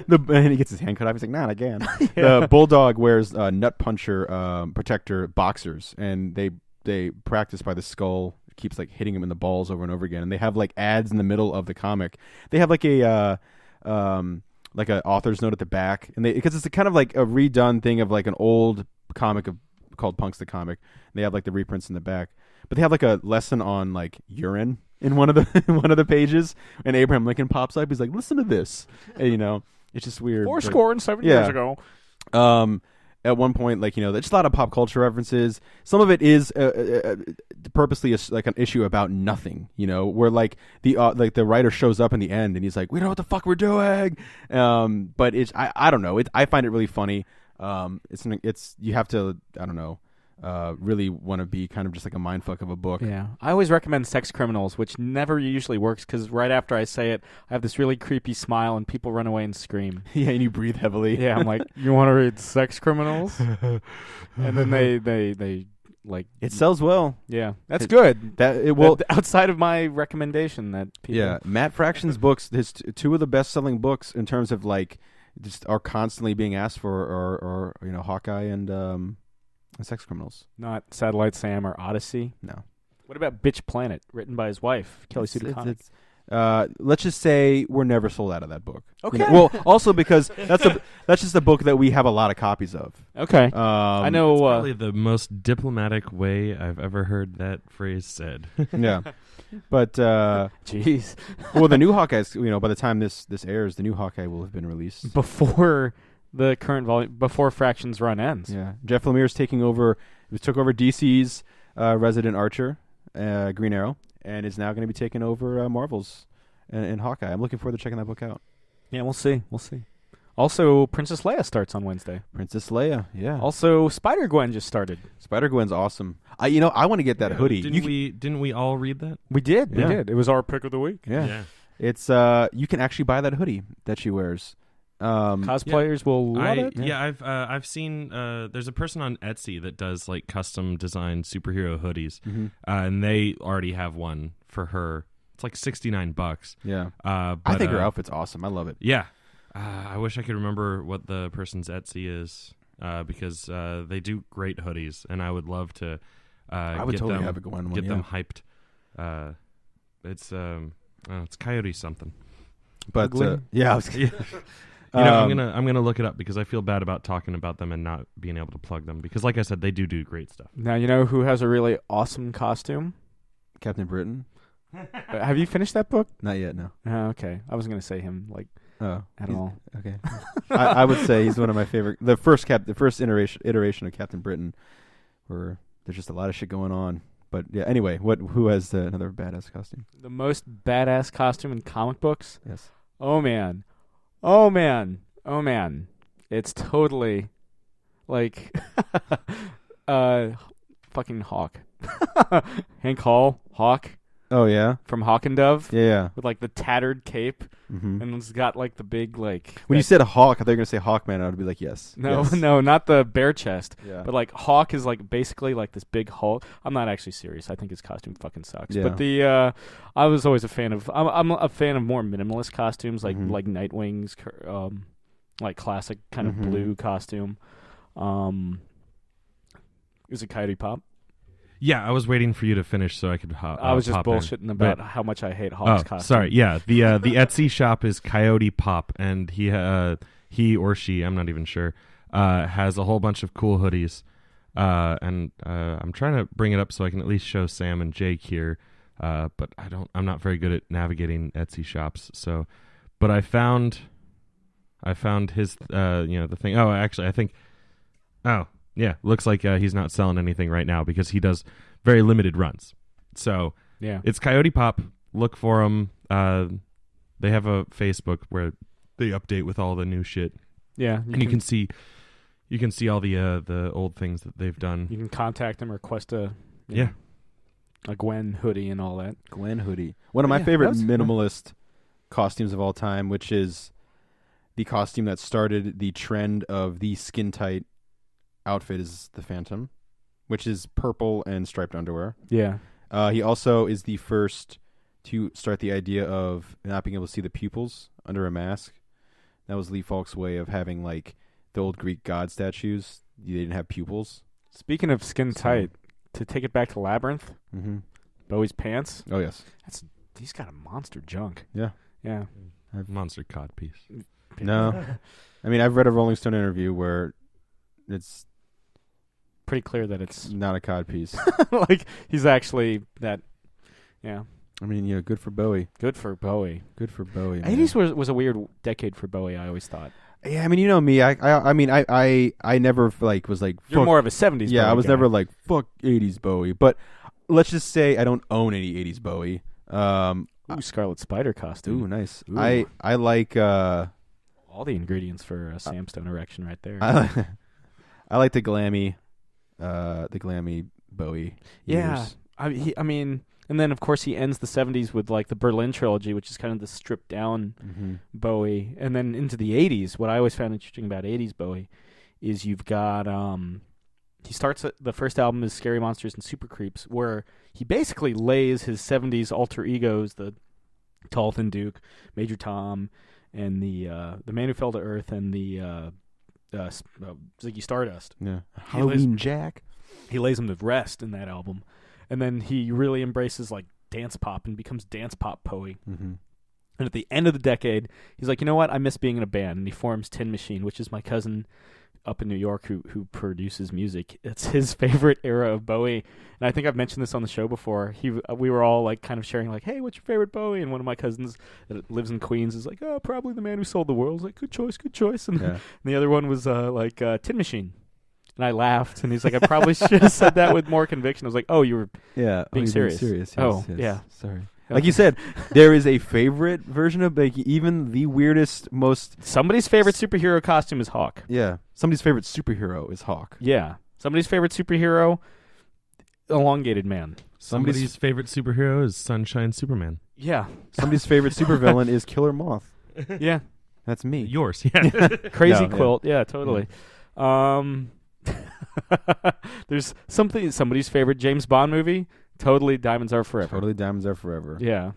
and he gets his hand cut off. He's like, not again. Yeah. The bulldog wears nut puncher protector boxers, and they practice by the skull. Keeps like hitting him in the balls over and over again, and they have like ads in the middle of the comic. They have like a author's note at the back, and because it's a kind of like a redone thing of like an old comic called Punks the Comic. They have like the reprints in the back, but they have like a lesson on like urine in one of the pages, and Abraham Lincoln pops up. He's like, "Listen to this," and, it's just weird. 407 years ago. At one point, like there's a lot of pop culture references. Some of it is purposely like an issue about nothing. Where like the writer shows up in the end and he's like, "We don't know what the fuck we're doing," but it's I don't know. I find it really funny. It's you have to really want to be kind of just like a mindfuck of a book. Yeah, I always recommend Sex Criminals, which never usually works because right after I say it, I have this really creepy smile and people run away and scream. Yeah, and you breathe heavily. Yeah, I'm like, you want to read Sex Criminals? And then they like it sells well. Yeah, that's good. That it will outside of my recommendation that people. Yeah, Matt Fraction's books, his two of the best-selling books in terms of like just are constantly being asked for, or Hawkeye and Sex Criminals. Not Satellite Sam or Odyssey. No. What about Bitch Planet, written by his wife, Kelly Sue DeConnick? Let's just say we're never sold out of that book. Okay. Well, also because that's just a book that we have a lot of copies of. Okay. I know. It's probably the most diplomatic way I've ever heard that phrase said. Yeah. But jeez. Well, the new Hawkeye's, by the time this airs, the new Hawkeye will have been released before the current volume, before Fraction's run ends. Yeah. Jeff Lemire's taking over. He took over DC's resident Archer, Green Arrow, and is now going to be taking over Marvel's and Hawkeye. I'm looking forward to checking that book out. Yeah, we'll see. Also, Princess Leia starts on Wednesday. Princess Leia, yeah. Also, Spider-Gwen just started. Spider-Gwen's awesome. I want to get that hoodie. Didn't we all read that? We did. Yeah. We did. It was our pick of the week. Yeah. It's you can actually buy that hoodie that she wears. Cosplayers will love it. Yeah, I've seen. There's a person on Etsy that does like custom designed superhero hoodies, and they already have one for her. It's like $69. Yeah, but, I think her outfit's awesome. I love it. Yeah, I wish I could remember what the person's Etsy is, because they do great hoodies, and I would love to. I would totally have a Gwen one. Get them hyped. It's Coyote something. But yeah. I'm gonna look it up because I feel bad about talking about them and not being able to plug them because, like I said, they do great stuff. Now you know who has a really awesome costume? Captain Britain. Have you finished that book? Not yet. No. Okay, I wasn't gonna say him at all. Okay. I would say he's one of my favorite. The first iteration of Captain Britain, where there's just a lot of shit going on. But yeah. Anyway, who has another badass costume? The most badass costume in comic books? Yes. Oh man. It's totally like fucking Hawk. Hank Hall, Hawk. Oh yeah. From Hawk and Dove. Yeah. With like the tattered cape. Mm-hmm. And it's got like the big like when you said Hawk, I thought you were gonna say Hawkman, I would be like, yes. No, yes. No, not the bare chest. Yeah. But like Hawk is like basically like this big Hulk. I'm not actually serious. I think his costume fucking sucks. Yeah. But I was always a fan of I'm a fan of more minimalist costumes like Nightwing's like classic kind of blue costume. Is it Coyote Pop? Yeah, I was waiting for you to finish so I could I was just bullshitting about how much I hate Hawk's costume. Sorry. Yeah, the Etsy shop is Coyote Pop, and he or she, I'm not even sure, has a whole bunch of cool hoodies. And I'm trying to bring it up so I can at least show Sam and Jake here. But I'm not very good at navigating Etsy shops. So, but I found his the thing. Oh, actually, I think. Oh, Yeah, looks like he's not selling anything right now because he does very limited runs. So Yeah. it's Coyote Pop. Look for him. They have a Facebook where they update with all the new shit, Yeah. and you can see all the old things that they've done. You can contact them, request a Yeah. a Gwen hoodie and all that. Gwen hoodie. One of my favorite minimalist costumes of all time, which is the costume that started the trend of the skin tight outfit, is the Phantom, which is purple and striped underwear. Yeah. He also is the first to start the idea of not being able to see the pupils under a mask. That was Lee Falk's way of having, like, the old Greek god statues. They didn't have pupils. Speaking of skin tight, to take it back to Labyrinth, Bowie's pants. Oh, yes. He's got a monster junk. Yeah. Yeah. Monster cod piece. No. I mean, I've read a Rolling Stone interview where it's pretty clear that it's not a cod piece. like he's actually that. Yeah. I mean, good for Bowie. Good for Bowie. Good for Bowie. 80s was a weird decade for Bowie, I always thought. Yeah, I mean, you know me. I never was like. You're more of a 70s. Yeah, Bowie I was guy. never like fuck 80s Bowie. But let's just say I don't own any 80s Bowie. Ooh, Scarlet Spider costume. Ooh, nice. Ooh. I like all the ingredients for a Sam Stone erection right there. I like the glammy Bowie. Yeah, years. I mean, and then of course he ends the 70s with like the Berlin trilogy, which is kind of the stripped down Bowie, and then into the 80s. What I always found interesting about 80s Bowie is you've got he starts the first album is Scary Monsters and Super Creeps, where he basically lays his 70s alter egos, the Tall Thin Duke, Major Tom, and the Man Who Fell to Earth, and the Ziggy Stardust. Yeah, Halloween Jack. He lays them to rest in that album, and then he really embraces like dance pop and becomes dance pop Bowie. And at the end of the decade, he's like, you know what? I miss being in a band, and he forms Tin Machine, which is my cousin up in New York who produces music. It's his favorite era of Bowie, and I think I've mentioned this on the show before. We were all like kind of sharing like, hey, what's your favorite Bowie? And one of my cousins that lives in Queens is like, oh, probably The Man Who Sold the World. I was like, good choice. And, and the other one was Tin Machine. And I laughed, and he's like, I probably should have said that with more conviction. I was like, oh, you were being serious. Yes, yes. Yeah. Sorry. Like you said, there is a favorite version of even the weirdest, most... Somebody's favorite superhero costume is Hawk. Yeah. Somebody's favorite superhero is Hawk. Yeah. Somebody's favorite superhero, Elongated Man. Somebody's favorite superhero is Sunshine Superman. Yeah. Somebody's favorite supervillain is Killer Moth. Yeah. That's me. Yours, yeah. Crazy Quilt. Yeah, totally. There's somebody's favorite James Bond movie, totally Diamonds Are Forever. Totally Diamonds Are Forever. Yeah.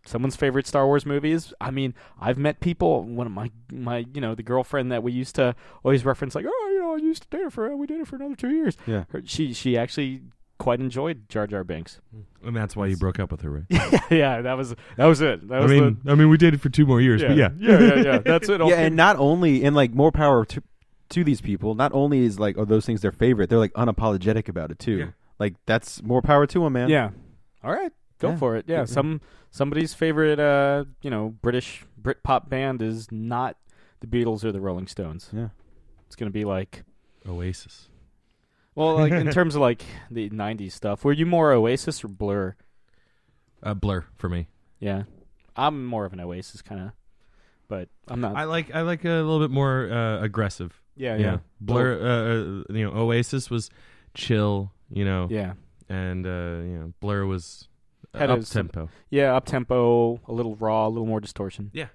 Someone's favorite Star Wars movies. I mean, I've met people. One of my the girlfriend that we used to always reference, like, I used to date her for another 2 years. Yeah. She actually quite enjoyed Jar Jar Binks. And that's why you broke up with her, right? Yeah, that was it. I mean, we dated for 2 more years, but yeah. Yeah. That's it. Yeah, and not only, and like more power to these people, not only is like, those things their favorite, they're like unapologetic about it too. Yeah. Like, that's more power to them, man. Yeah. All right. Go for it. Yeah. Somebody's favorite British Britpop band is not the Beatles or the Rolling Stones. Yeah. It's going to be like Oasis. Well, like in terms of like the 90s stuff, were you more Oasis or Blur? Blur for me. Yeah. I'm more of an Oasis kind of, but I'm not. I like a little bit more aggressive. Yeah. Blur Oasis was chill, Yeah. And Blur was Had up tempo. Yeah, up tempo, a little raw, a little more distortion. Yeah.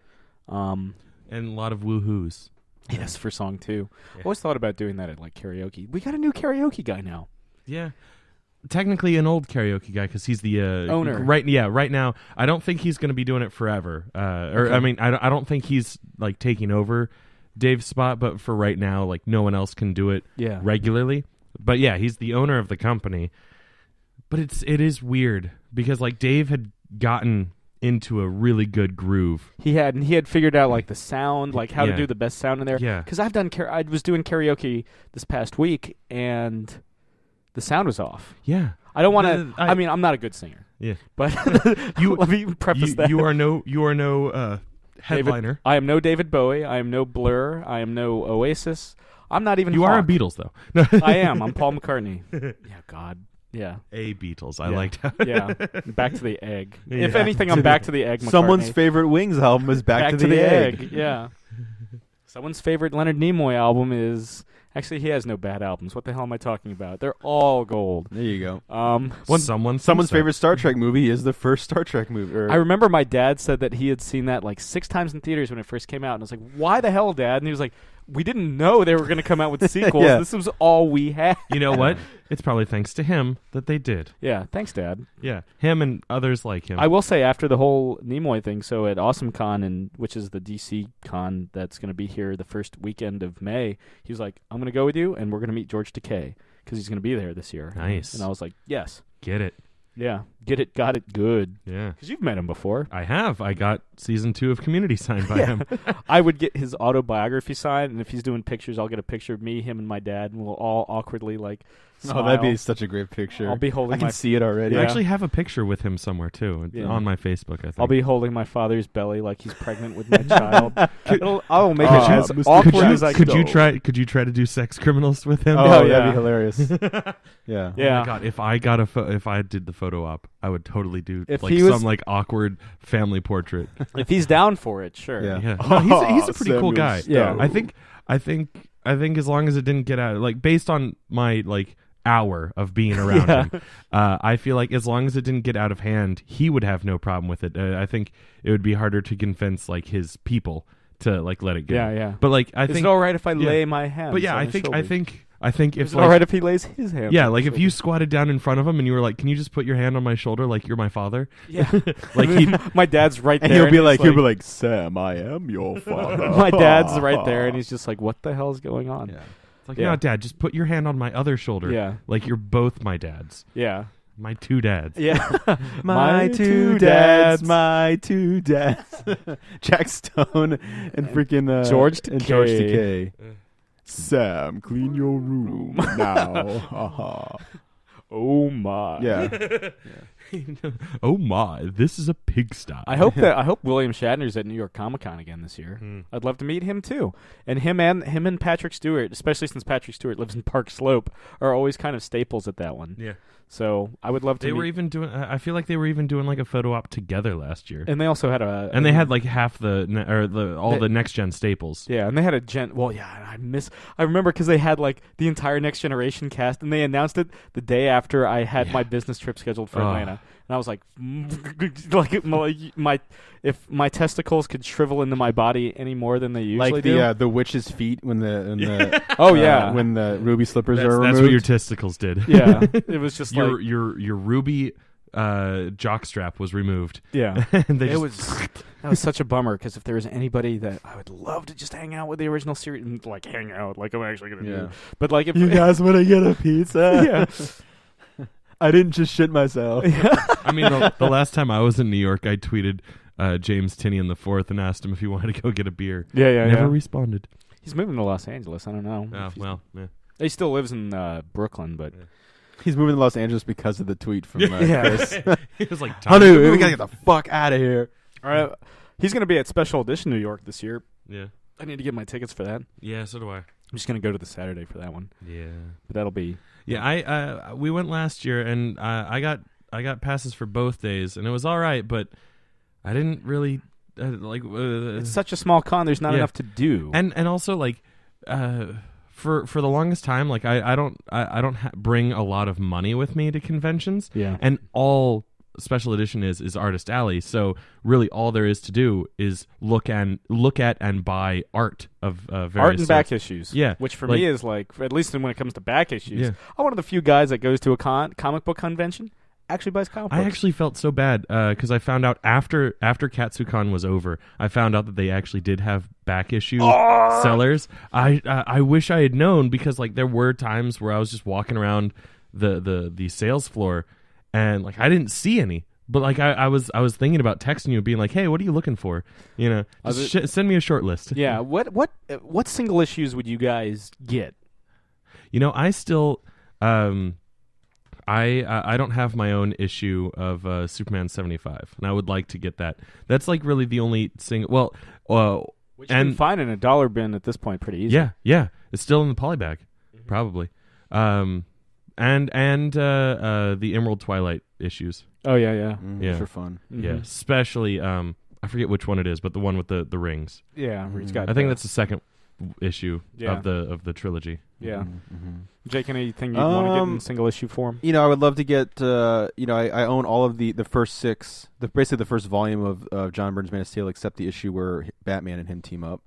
And a lot of woohoos. Yes, for song 2. Yeah. I always thought about doing that at like karaoke. We got a new karaoke guy now. Yeah. Technically an old karaoke guy because he's the owner. Right now, I don't think he's going to be doing it forever. Okay. I mean, I don't think he's like taking over Dave's spot, but for right now, like no one else can do it regularly. But yeah, he's the owner of the company. But it is weird because like Dave had gotten into a really good groove. He had figured out like the sound, like how to do the best sound in there. Yeah. Because I was doing karaoke this past week and the sound was off. Yeah. I don't want to. I mean, I'm not a good singer. Yeah. But let me preface that you are no headliner. I am no David Bowie. I am no Blur. I am no Oasis. I'm not even. You are a Hawk. Beatles though. I am. I'm Paul McCartney. Yeah, God. Yeah. A Beatles. I Yeah. liked that. Yeah. Back to the Egg. Yeah. If anything, I'm Back to the Egg. McCartney. Someone's favorite Wings album is Back to the Egg. Yeah. Someone's favorite Leonard Nimoy album is. Actually, he has no bad albums. What the hell am I talking about? They're all gold. There you go. Someone's favorite Star Trek movie is the first Star Trek movie. I remember my dad said that he had seen that like 6 times in theaters when it first came out, and I was like, "Why the hell, Dad?" And he was like, "We didn't know they were going to come out with sequels. Yeah. This was all we had." You know what? It's probably thanks to him that they did. Yeah, thanks, Dad. Yeah, him and others like him. I will say after the whole Nimoy thing, so at AwesomeCon, which is the DC con that's going to be here the first weekend of May, he was like, "I'm going to go with you, and we're going to meet George Takei because he's going to be there this year." Nice. And I was like, "Yes, Get it. yeah, get it, got it, good." Yeah. Because you've met him before. I have. I got season 2 of Community signed by him. I would get his autobiography signed, and if he's doing pictures, I'll get a picture of me, him, and my dad, and we'll all awkwardly like smile. Oh, that'd be such a great picture. I'll be holding I can my see it already. I Yeah. actually have a picture with him somewhere too. It's Yeah. on my Facebook, I think. I'll be holding my father's belly like he's pregnant with my child. I'll make it Oh, as Mr. awkward could you, as I could can. you try? Could you try to do Sex Criminals with him? Oh, yeah. that'd be hilarious. Yeah. Yeah. Oh my God! If I got if I did the photo op, I would totally do If like he was- some like awkward family portrait. If he's down for it, sure. Yeah. Yeah, no, he's a pretty cool Samuel guy. Stone. Yeah. I think as long as it didn't get out, like based on my like hour of being around Yeah. him, I feel like as long as it didn't get out of hand, he would have no problem with it. I think it would be harder to convince like his people to like let it go. Yeah, yeah. But like I Is think, it all right if I yeah. lay my hands? but yeah, on I his think shoulders? if Is it like, all right if he lays his hands? yeah, on like my if you shoulders? squatted down in front of him and you were like, "Can you just put your hand on my shoulder like you're my father?" Yeah. Like he, My dad's right And there. he'll be like, he's Sam, I am your father. my dad's right there, and he's just like, "What the hell's going on?" Yeah. it's like, Yeah. "No, Dad, just put your hand on my other shoulder. Yeah. Like you're both my dads, Yeah. my 2 dads." Yeah. My two dads, my two dads. Jack Stone and freaking George and George Takei. Takei. Sam, clean your room now. Oh my. Yeah. Oh my, this is a pigsty. I hope William Shatner's at New York Comic Con again this year. I'd love to meet him too. And him and Patrick Stewart, especially since Patrick Stewart lives in Park Slope, are always kind of staples at that one. Yeah. So I would love to. They were even doing. I feel like they were even doing like a photo op together last year, and they also had a. and they had like half the the next gen staples. Yeah, and they had a Well, yeah, I remember because they had like the entire Next Generation cast, and they announced it the day after I had my business trip scheduled for Atlanta, and I was like, if my testicles could shrivel into my body any more than they usually Like do. the witch's feet when the Oh yeah, when the ruby slippers are That's removed. what your testicles did. yeah, it was just your like your ruby jockstrap was removed. yeah. And they It just- that was such a bummer because if there was anybody that I would love to just hang out with the original series, and like hang out, like I'm actually gonna do. But like if You guys want to get a pizza? yeah, I didn't just shit myself. I mean, the last time I was in New York, I tweeted James Tinian IV and asked him if he wanted to go get a beer. yeah, Never responded. He's moving to Los Angeles. I don't know. Oh if he's- well, yeah. he still lives in Brooklyn, but He's moving to Los Angeles because of the tweet from Yeah. Chris. He was like, Honey, "Time to we move." gotta get the fuck out of here. all right, he's gonna be at Special Edition New York this year. Yeah, I need to get my tickets for that. I'm yeah. So do I. just gonna go to the Saturday for that one, Yeah. but that'll be Yeah, I we went last year and I got passes for both days and it was all right, but I didn't really it's such a small con. There's not Yeah. enough to do. and also like for the longest time like I don't bring a lot of money with me to conventions. Yeah. And all Special Edition is Artist Alley, so really all there is to do is look at and buy art of various art and sorts. back issues. Yeah, which for like- me is like, at least when it comes to back issues, Yeah. I'm one of the few guys that goes to a comic book convention actually buys comic books. I actually felt so bad because I found out after KatsuCon was over, I found out that they actually did have back issue sellers. I wish I had known because like there were times where I was just walking around the sales floor and like I didn't see any. But like I was thinking about texting you, being like, "Hey, what are you looking for? You know, just send me a short list." Yeah. What single issues would you guys get? You know, I still I don't have my own issue of Superman 75, and I would like to get that. That's like really the only single. Well, Which you can find in a dollar bin at this point pretty easy. yeah. It's still in the polybag, probably. And the Emerald Twilight issues. Oh yeah. Yeah. Those are fun. Mm-hmm. Yeah, especially I forget which one it is, but the one with the rings. Yeah, where he's got. I think that's the second issue Yeah. of the trilogy. Yeah. Mm-hmm. Jake, anything you want to get in single issue form? I would love to get. I own all of the first 6, basically the first volume of John Byrne's Man of Steel, except the issue where Batman and him team up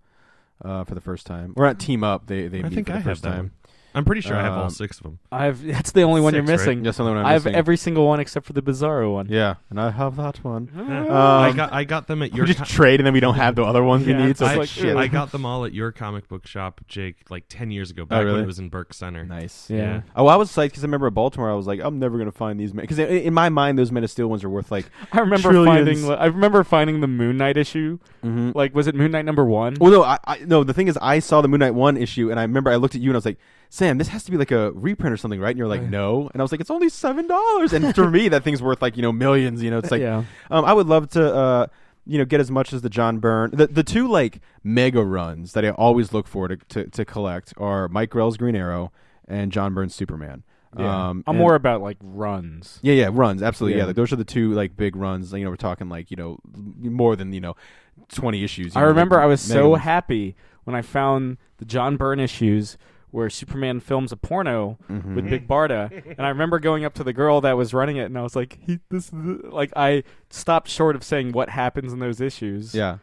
for the first time. Or not team up. They meet think for the I first have that time. one. I'm pretty sure I have all 6 of them. That's the only one you're 6, right? missing. That's the only one I'm I have missing. every single one except for the Bizarro one. Yeah, and I have that one. I got them at We your. just trade, and then we don't have the other ones we Yeah, need. So it's it's I, like shit. I got them all at your comic book shop, Jake, like 10 years ago, back really? when it was in Burke Center. Nice. Yeah. Oh, I was psyched because I remember at Baltimore, I was like, I'm never gonna find these because in my mind, those Men of Steel ones are worth like. I remember Trillions. finding the Moon Knight issue. Mm-hmm. Like, was it Moon Knight #1? Well, no. The thing is, I saw the Moon Knight 1 issue, and I remember I looked at you and I was like, Sam, this has to be like a reprint or something, right? And you're like, no. And I was like, it's only $7. And for me, that thing's worth like millions. It's like, yeah. I would love to, get as much as the John Byrne. The two like mega runs that I always look for to collect are Mike Grell's Green Arrow and John Byrne's Superman. Yeah. I'm more about like runs. Yeah, runs, absolutely. Yeah. Yeah, like, those are the two like big runs. We're talking like more than 20 issues. I remember like, I was mega so ones. happy when I found the John Byrne issues where Superman films a porno with Big Barda, and I remember going up to the girl that was running it, and I was like, I stopped short of saying what happens in those issues. Yeah,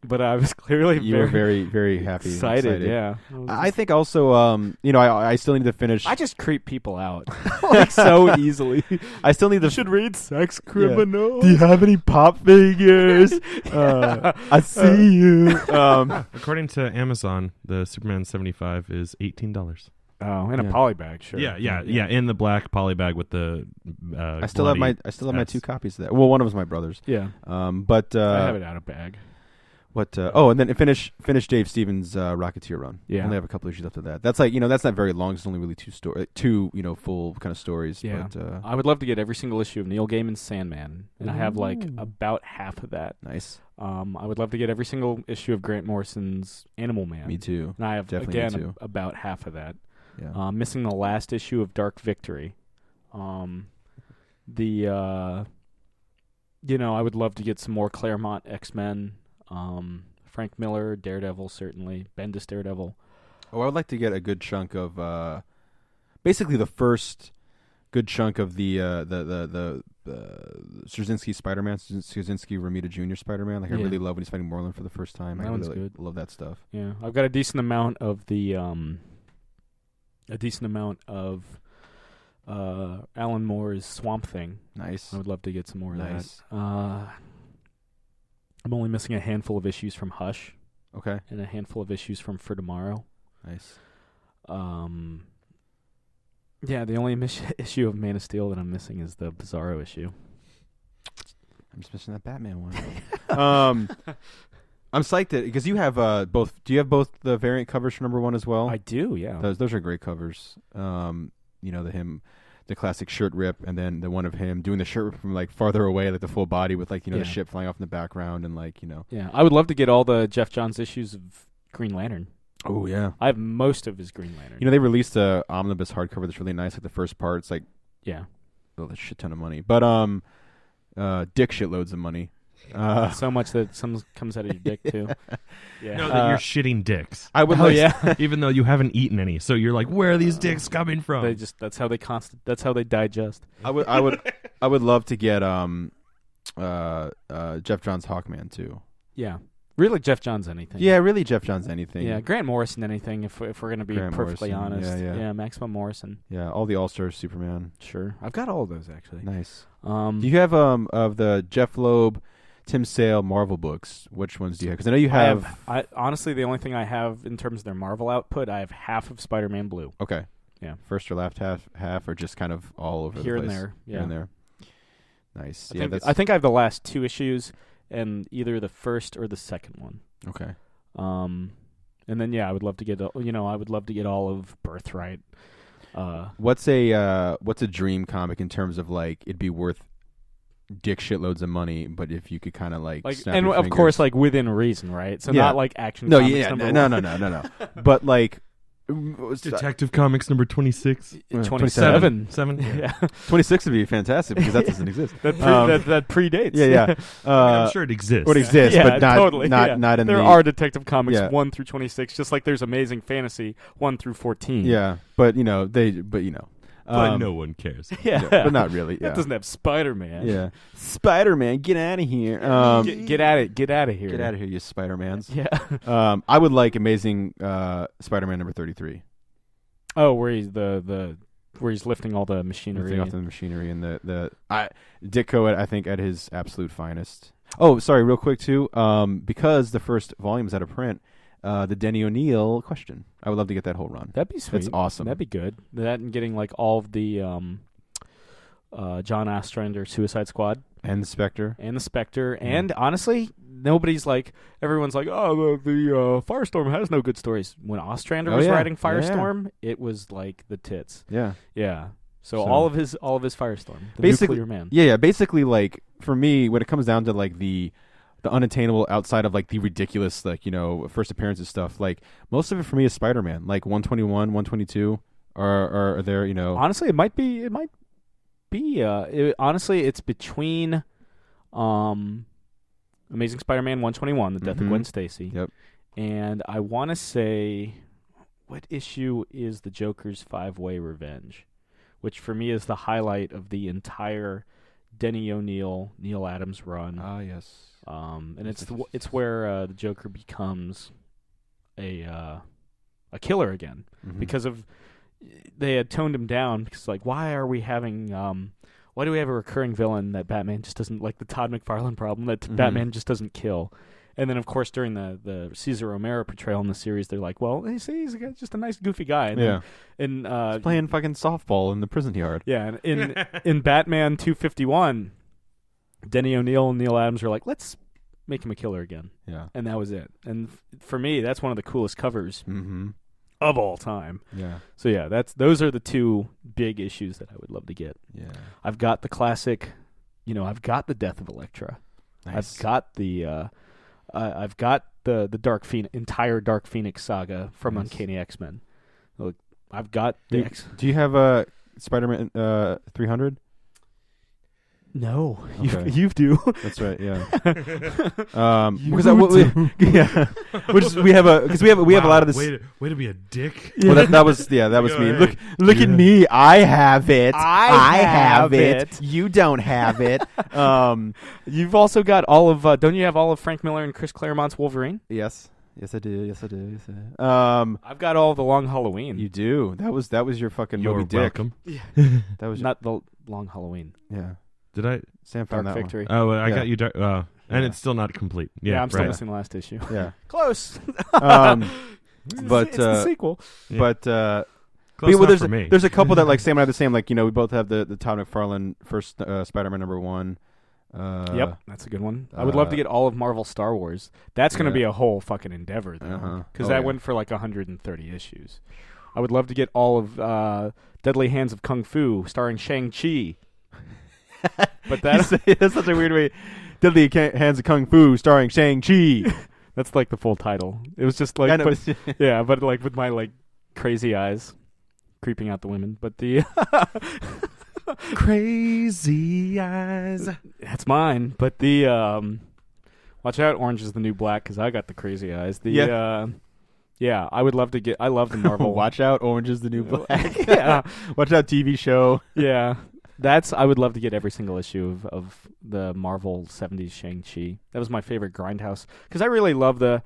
but I was clearly you were very, very happy, excited. Yeah, I think also, I still need to finish. I just creep people out like so easily. I still need to. You should read Sex Criminal. Do you have any pop figures? I see you. According to Amazon, the Superman 75 is $18. Oh, in a Yeah. polybag, sure. Yeah, in the black poly bag with the. I still have my 2 copies of that. Well, one of them was my brother's. Yeah. But I have it out of bag. What? And then finish Dave Stevens' Rocketeer run. Yeah. Only have a couple issues after that. That's like that's not very long. It's only really two full kind of stories. Yeah. But, I would love to get every single issue of Neil Gaiman's Sandman, and I have like about half of that. nice. I would love to get every single issue of Grant Morrison's Animal Man. Me too. And I have Definitely me again too. about half of that. Yeah. Missing the last issue of Dark Victory. I would love to get some more Claremont X-Men. Frank Miller, Daredevil, certainly. Bendis Daredevil. I would like to get a good chunk of basically the first good chunk of the Straczynski Spider-Man, Straczynski Romita Jr. Spider-Man. Like I Yeah. really love when he's fighting Moreland for the first time. That I one's really good. love that stuff. Yeah, I've got a decent amount of the Alan Moore's Swamp Thing. Nice. I would love to get some more of Nice. that. I'm only missing a handful of issues from Hush Okay. and a handful of issues from For Tomorrow. Nice. Yeah, the only issue of Man of Steel that I'm missing is the Bizarro issue. I'm just missing that Batman one. I'm psyched because you have both. Do you have both the variant covers for #1 as well? I do, yeah. Those are great covers. The classic shirt rip, and then the one of him doing the shirt rip from like farther away, like the full body with like Yeah. the ship flying off in the background, and like Yeah, I would love to get all the Jeff Johns issues of Green Lantern. Oh yeah. I have most of his Green Lantern. They released a omnibus hardcover that's really nice. Like the first part, it's like yeah. a shit ton of money, but dick shitloads of money. So much that some comes out of your dick too. Yeah. No, that you're shitting dicks. I would Oh like. yeah. Even though you haven't eaten any, so you're like, where are these dicks coming from? They just that's how they digest. I would love to get Jeff Johns Hawkman too. Yeah. Really Jeff Johns anything. Yeah, really Jeff Johns anything. Yeah, Grant Morrison anything if we're going to be Grant perfectly Morrison, honest. yeah. Maximum Morrison. Yeah, all the All-Star Superman. Sure. I've got all of those actually. Nice. Do Do you have of the Jeff Loeb, Tim Sale Marvel books? Which ones do you have? Because I know you have. I honestly the only thing I have in terms of their Marvel output, I have half of Spider-Man Blue. Okay. Yeah. First or last half, or just kind of all over Here the and place? there. Yeah. Here and there. Nice. I think I have the last 2 issues and either the first or the second one. Okay. And then I would love to get all of Birthright. What's a dream comic in terms of like it'd be worth dick shitloads of money, but if you could kind of like snap and your of course fingers. like within reason, right? So Yeah. not like Action No, Comics yeah, number no, one. no, no, no, no. But like Detective Comics number 26. 27. 7. Yeah. 26 would be fantastic because that doesn't exist. that predates. Yeah. I'm sure it exists. It exists, yeah, but not totally. not in there the. are Detective Comics Yeah. 1 through 26, just like there's Amazing Fantasy 1 through 14. Yeah, but But no one cares. Yeah. but not really. Yeah. That doesn't have Spider-Man. Yeah, Spider-Man, get out of here. Get at it. Get out of here. Get out of here, you Spider-Mans. Yeah. I would like Amazing Spider-Man number 33. Oh, where he's where he's lifting all the machinery. Lifting off the machinery and Ditko, I think, at his absolute finest. Oh, sorry, real quick too. Because the first volume is out of print, the Denny O'Neil question. I would love to get that whole run. That'd be sweet. That's awesome. That'd be good. That and getting like all of the John Ostrander Suicide Squad And the Spectre. And honestly, everyone's like, oh, the Firestorm has no good stories. When Ostrander was writing Firestorm, it was like the tits. Yeah. Yeah. So all of his Firestorm, the basically, Nuclear Man. Yeah. Basically, like for me, when it comes down to like the unattainable outside of like the ridiculous first appearances stuff, like most of it for me is Spider-Man. Like 121, 122 are there. Honestly, it might be. Honestly, it's between Amazing Spider-Man 121, The Death of Gwen Stacy. Yep. And I want to say, what issue is the Joker's 5-Way Revenge? Which for me is the highlight of the entire Denny O'Neil, Neil Adams run. Ah, yes. And it's where the Joker becomes a killer again because of they had toned him down because why do we have a recurring villain that Batman just doesn't, like the Todd McFarlane problem that Batman just doesn't kill? And then, of course, during the Cesar Romero portrayal in the series, they're like, well, he's just a nice, goofy guy. And he's playing fucking softball in the prison yard. Yeah, and in Batman 251, Denny O'Neil and Neil Adams were like, let's make him a killer again. Yeah. And that was it. And for me, that's one of the coolest covers of all time. Yeah. So, yeah, those are the two big issues that I would love to get. Yeah. I've got the classic, I've got the Death of Elektra. Nice. I've got the entire Dark Phoenix saga from Uncanny X-Men. Look, I've got the Do you have a Spider-Man 300? No, okay. you do. That's right. Yeah. Because we have a lot of this. Way to be a dick. Yeah. Well, that was me. Look at me. I have it. I have it. You don't have it. You've also got all of. Don't you have all of Frank Miller and Chris Claremont's Wolverine? Yes. Yes, I do. I've got all of the Long Halloween. You do. That was your fucking Moby Dick. Welcome. Yeah. That was not the Long Halloween. Yeah. Did I? Sam found Dark that Victory. one. Oh, I got you. And it's still not complete. Yeah, I'm still missing the last issue. Yeah. Close. But it's the sequel. Yeah. But close enough for me. There's a couple that Sam and I have the same. We both have the Todd McFarlane first Spider-Man #1. Yep, that's a good one. I would love to get all of Marvel Star Wars. That's going to be a whole fucking endeavor, though, because went for 130 issues. I would love to get all of Deadly Hands of Kung Fu, starring Shang-Chi. But that's such a weird way. Deadly Hands of Kung Fu, starring Shang-Chi. That's the full title. It was just but with my crazy eyes creeping out the women. But the crazy eyes. That's mine. But the watch out, Orange is the New Black, because I got the crazy eyes. Yeah, I would love to get. I love the Marvel. Watch out, Orange is the New Black. Yeah, watch out, TV show. Yeah. I would love to get every single issue of the Marvel 70s Shang-Chi. That was my favorite Grindhouse. Because I really love the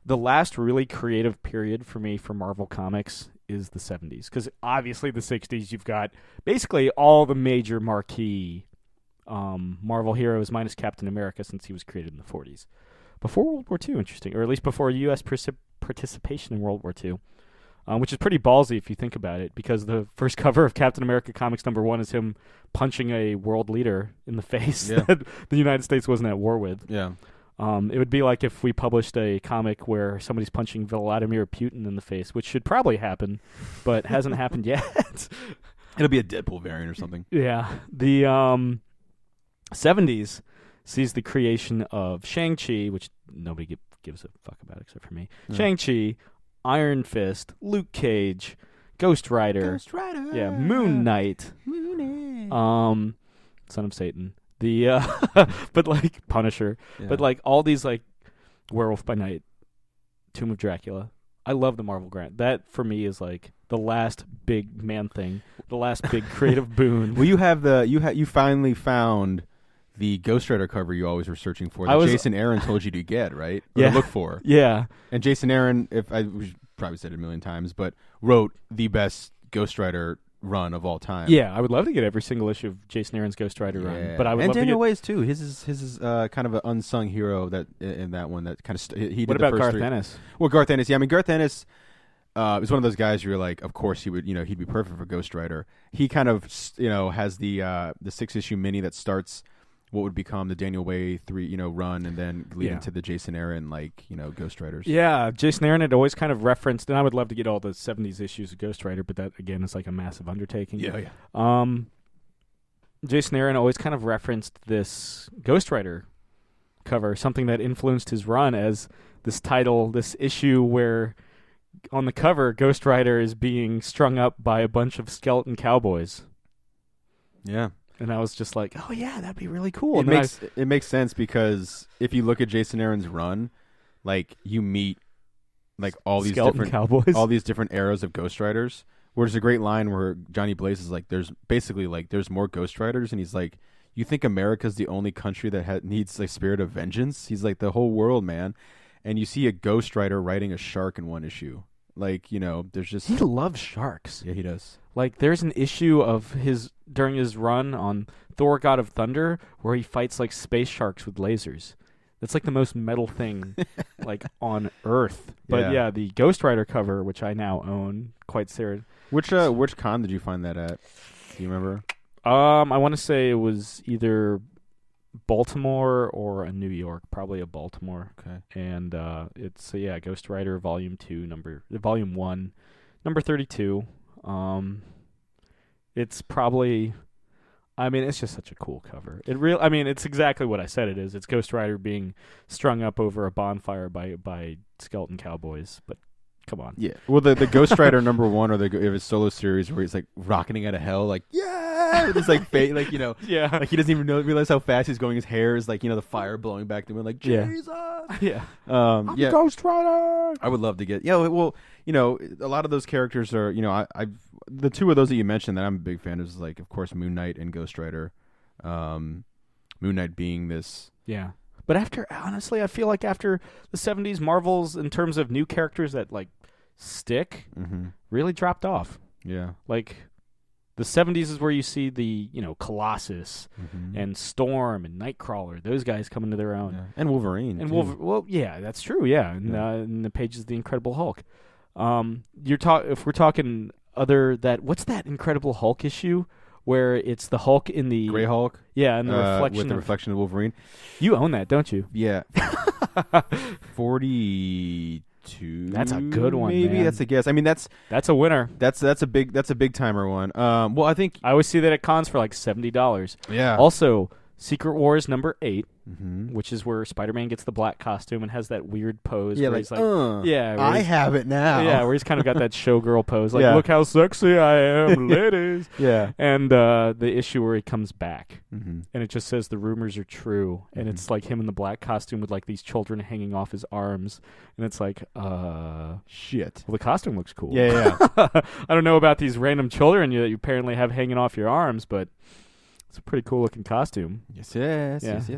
last really creative period for me for Marvel Comics is the 70s. Because obviously the 60s, you've got basically all the major marquee Marvel heroes minus Captain America since he was created in the 40s. Before World War II, interesting. Or at least before U.S. participation in World War II. Which is pretty ballsy if you think about it, because the first cover of Captain America Comics #1 is him punching a world leader in the face that the United States wasn't at war with. Yeah. It would be like if we published a comic where somebody's punching Vladimir Putin in the face, which should probably happen, but hasn't happened yet. It'll be a Deadpool variant or something. Yeah. The 70s sees the creation of Shang-Chi, which nobody gives a fuck about except for me. Yeah. Shang-Chi, Iron Fist, Luke Cage, Ghost Rider, yeah, Moon Knight, Son of Satan, the but like Punisher, but like all these like Werewolf by Night, Tomb of Dracula. I love the Marvel grant. That for me is like the last big man thing, the last big creative boon. Well, you finally found the Ghost Rider cover you always were searching for that Jason Aaron told you to get, right? Or Yeah. to look for. Yeah. And Jason Aaron, we probably said it a million times, but wrote the best Ghost Rider run of all time. Yeah, I would love to get every single issue of Jason Aaron's Ghost Rider run, but I would and love Daniel to get... Way's too. His is kind of an unsung hero that in that one that kind of he did What the about first Garth three. Ennis? Well, Garth Ennis. Yeah, I mean Garth Ennis is one of those guys you're like, of course he would. He'd be perfect for Ghost Rider. He kind of has the 6-issue mini that starts what would become the Daniel Way 3 run, and then lead into the Jason Aaron Ghost Riders. Yeah, Jason Aaron had always kind of referenced, and I would love to get all the 70s issues of Ghost Rider, but that again is like a massive undertaking. Yeah. Jason Aaron always kind of referenced this Ghost Rider cover, something that influenced his run, as this title, this issue where on the cover Ghost Rider is being strung up by a bunch of skeleton cowboys. Yeah. And I was just like, oh yeah, that'd be really cool. It makes sense because if you look at Jason Aaron's run, like you meet like all these skeleton different cowboys, all these different eras of Ghost Riders. Where there's a great line where Johnny Blaze is like, there's basically like there's more Ghost Riders, and he's like, you think America's the only country that needs like spirit of vengeance? He's like, the whole world, man. And you see a Ghost Rider riding a shark in one issue. Like, there's just... He loves sharks. Yeah, he does. Like, there's an issue of his during his run on Thor: God of Thunder where he fights like space sharks with lasers. That's like the most metal thing like on Earth. But yeah, the Ghost Rider cover, which I now own, quite serious. Which con did you find that at? Do you remember? I want to say it was either Baltimore or a New York, probably a Baltimore. Okay. And it's Ghost Rider Volume 1, number 32. It's probably, it's just such a cool cover. It's exactly what I said it is. It's Ghost Rider being strung up over a bonfire by skeleton cowboys, but come on. Yeah. Well, the Ghost Rider number 1 or his solo series where he's like rocketing out of hell, like with his like fate, like yeah, like he doesn't even realize how fast he's going. His hair is like the fire blowing back to him, like Jesus. Yeah. I'm Ghost Rider. I would love to get. Well, a lot of those characters are. I've the two of those that you mentioned that I'm a big fan of is like, of course, Moon Knight and Ghost Rider. Moon Knight being this. Yeah. But honestly, I feel like after the 70s, Marvel's, in terms of new characters that, like, stick, really dropped off. Yeah. Like, the 70s is where you see the, Colossus and Storm and Nightcrawler. Those guys come into their own. Yeah. And Wolverine. And well, yeah, that's true, yeah. And in the pages of the Incredible Hulk. If we're talking what's that Incredible Hulk issue? Where it's the Hulk in the... Grey Hulk? Yeah, and the reflection with the reflection of Wolverine. You own that, don't you? Yeah. 42. That's a good one, maybe, man. that's a guess. That's a winner. That's a big timer one. Well, I think... I always see that at cons for like $70. Yeah. Also, Secret Wars number 8, which is where Spider-Man gets the black costume and has that weird pose. Yeah, where he's like, I have it now. Yeah, where he's kind of got that showgirl pose, like, look how sexy I am, ladies. Yeah. And the issue where he comes back, and it just says the rumors are true, and it's like him in the black costume with like these children hanging off his arms, and it's like, shit. Well, the costume looks cool. Yeah. I don't know about these random children that you apparently have hanging off your arms, but it's a pretty cool looking costume. Yes.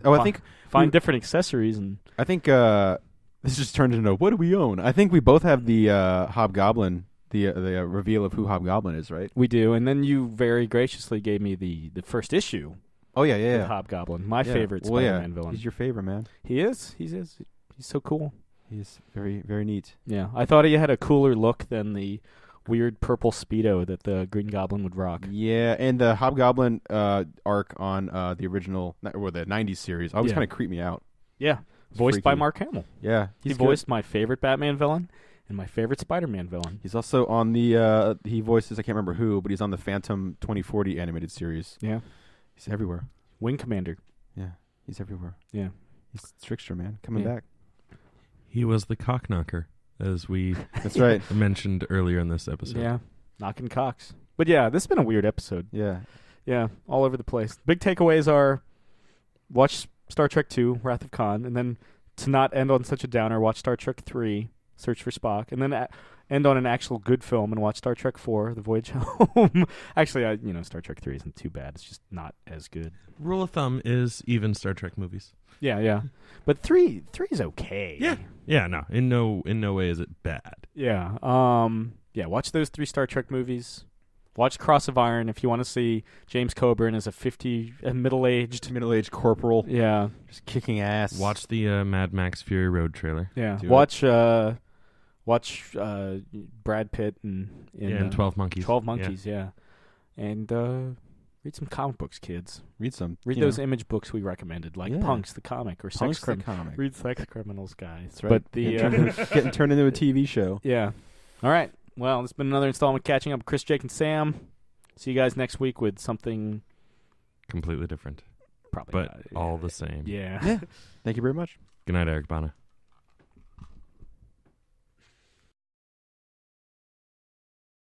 Oh, I think find different accessories, and I think this just turned into what do we own? I think we both have the Hobgoblin, the reveal of who Hobgoblin is, right? We do, and then you very graciously gave me the first issue. Oh yeah. With Hobgoblin, my favorite Spider-Man villain. He's your favorite, man. He is. He's so cool. He's very, very neat. Yeah, I thought he had a cooler look than the weird purple Speedo that the Green Goblin would rock. Yeah, and the Hobgoblin arc on the original, or the 90s series always kind of creeped me out. Yeah, voiced by Mark Hamill. Yeah. He voiced my favorite Batman villain and my favorite Spider-Man villain. He's also on the, he voices, I can't remember who, but he's on the Phantom 2040 animated series. Yeah. He's everywhere. Wing Commander. Yeah, he's everywhere. Yeah. He's Trickster, man, coming back. He was the Cockknocker as we That's right. mentioned earlier in this episode. Yeah, knocking cocks. But yeah, this has been a weird episode. Yeah. Yeah, all over the place. Big takeaways are watch Star Trek 2, Wrath of Khan, and then to not end on such a downer, watch Star Trek 3, Search for Spock, and then end on an actual good film and watch Star Trek 4, The Voyage Home. Actually, Star Trek 3 isn't too bad. It's just not as good. Rule of thumb is even Star Trek movies. Yeah. But 3 is okay. Yeah, no. In no way is it bad. Yeah. Watch those 3 Star Trek movies. Watch Cross of Iron if you want to see James Coburn as a middle-aged corporal. Yeah. Just kicking ass. Watch the Mad Max Fury Road trailer. Yeah. Do Watch Brad Pitt in 12 Monkeys. 12 Monkeys, yeah. And read some comic books, kids. Read some. Read those image books we recommended, like Punks the comic or Punks Sex the comic. Read Sex Criminals, guys. That's right. But getting turned into a TV show. Yeah. All right. Well, it's been another installment of Catching Up with Chris, Jake, and Sam. See you guys next week with something completely different, probably but all the same. Yeah. Thank you very much. Good night, Eric Bana.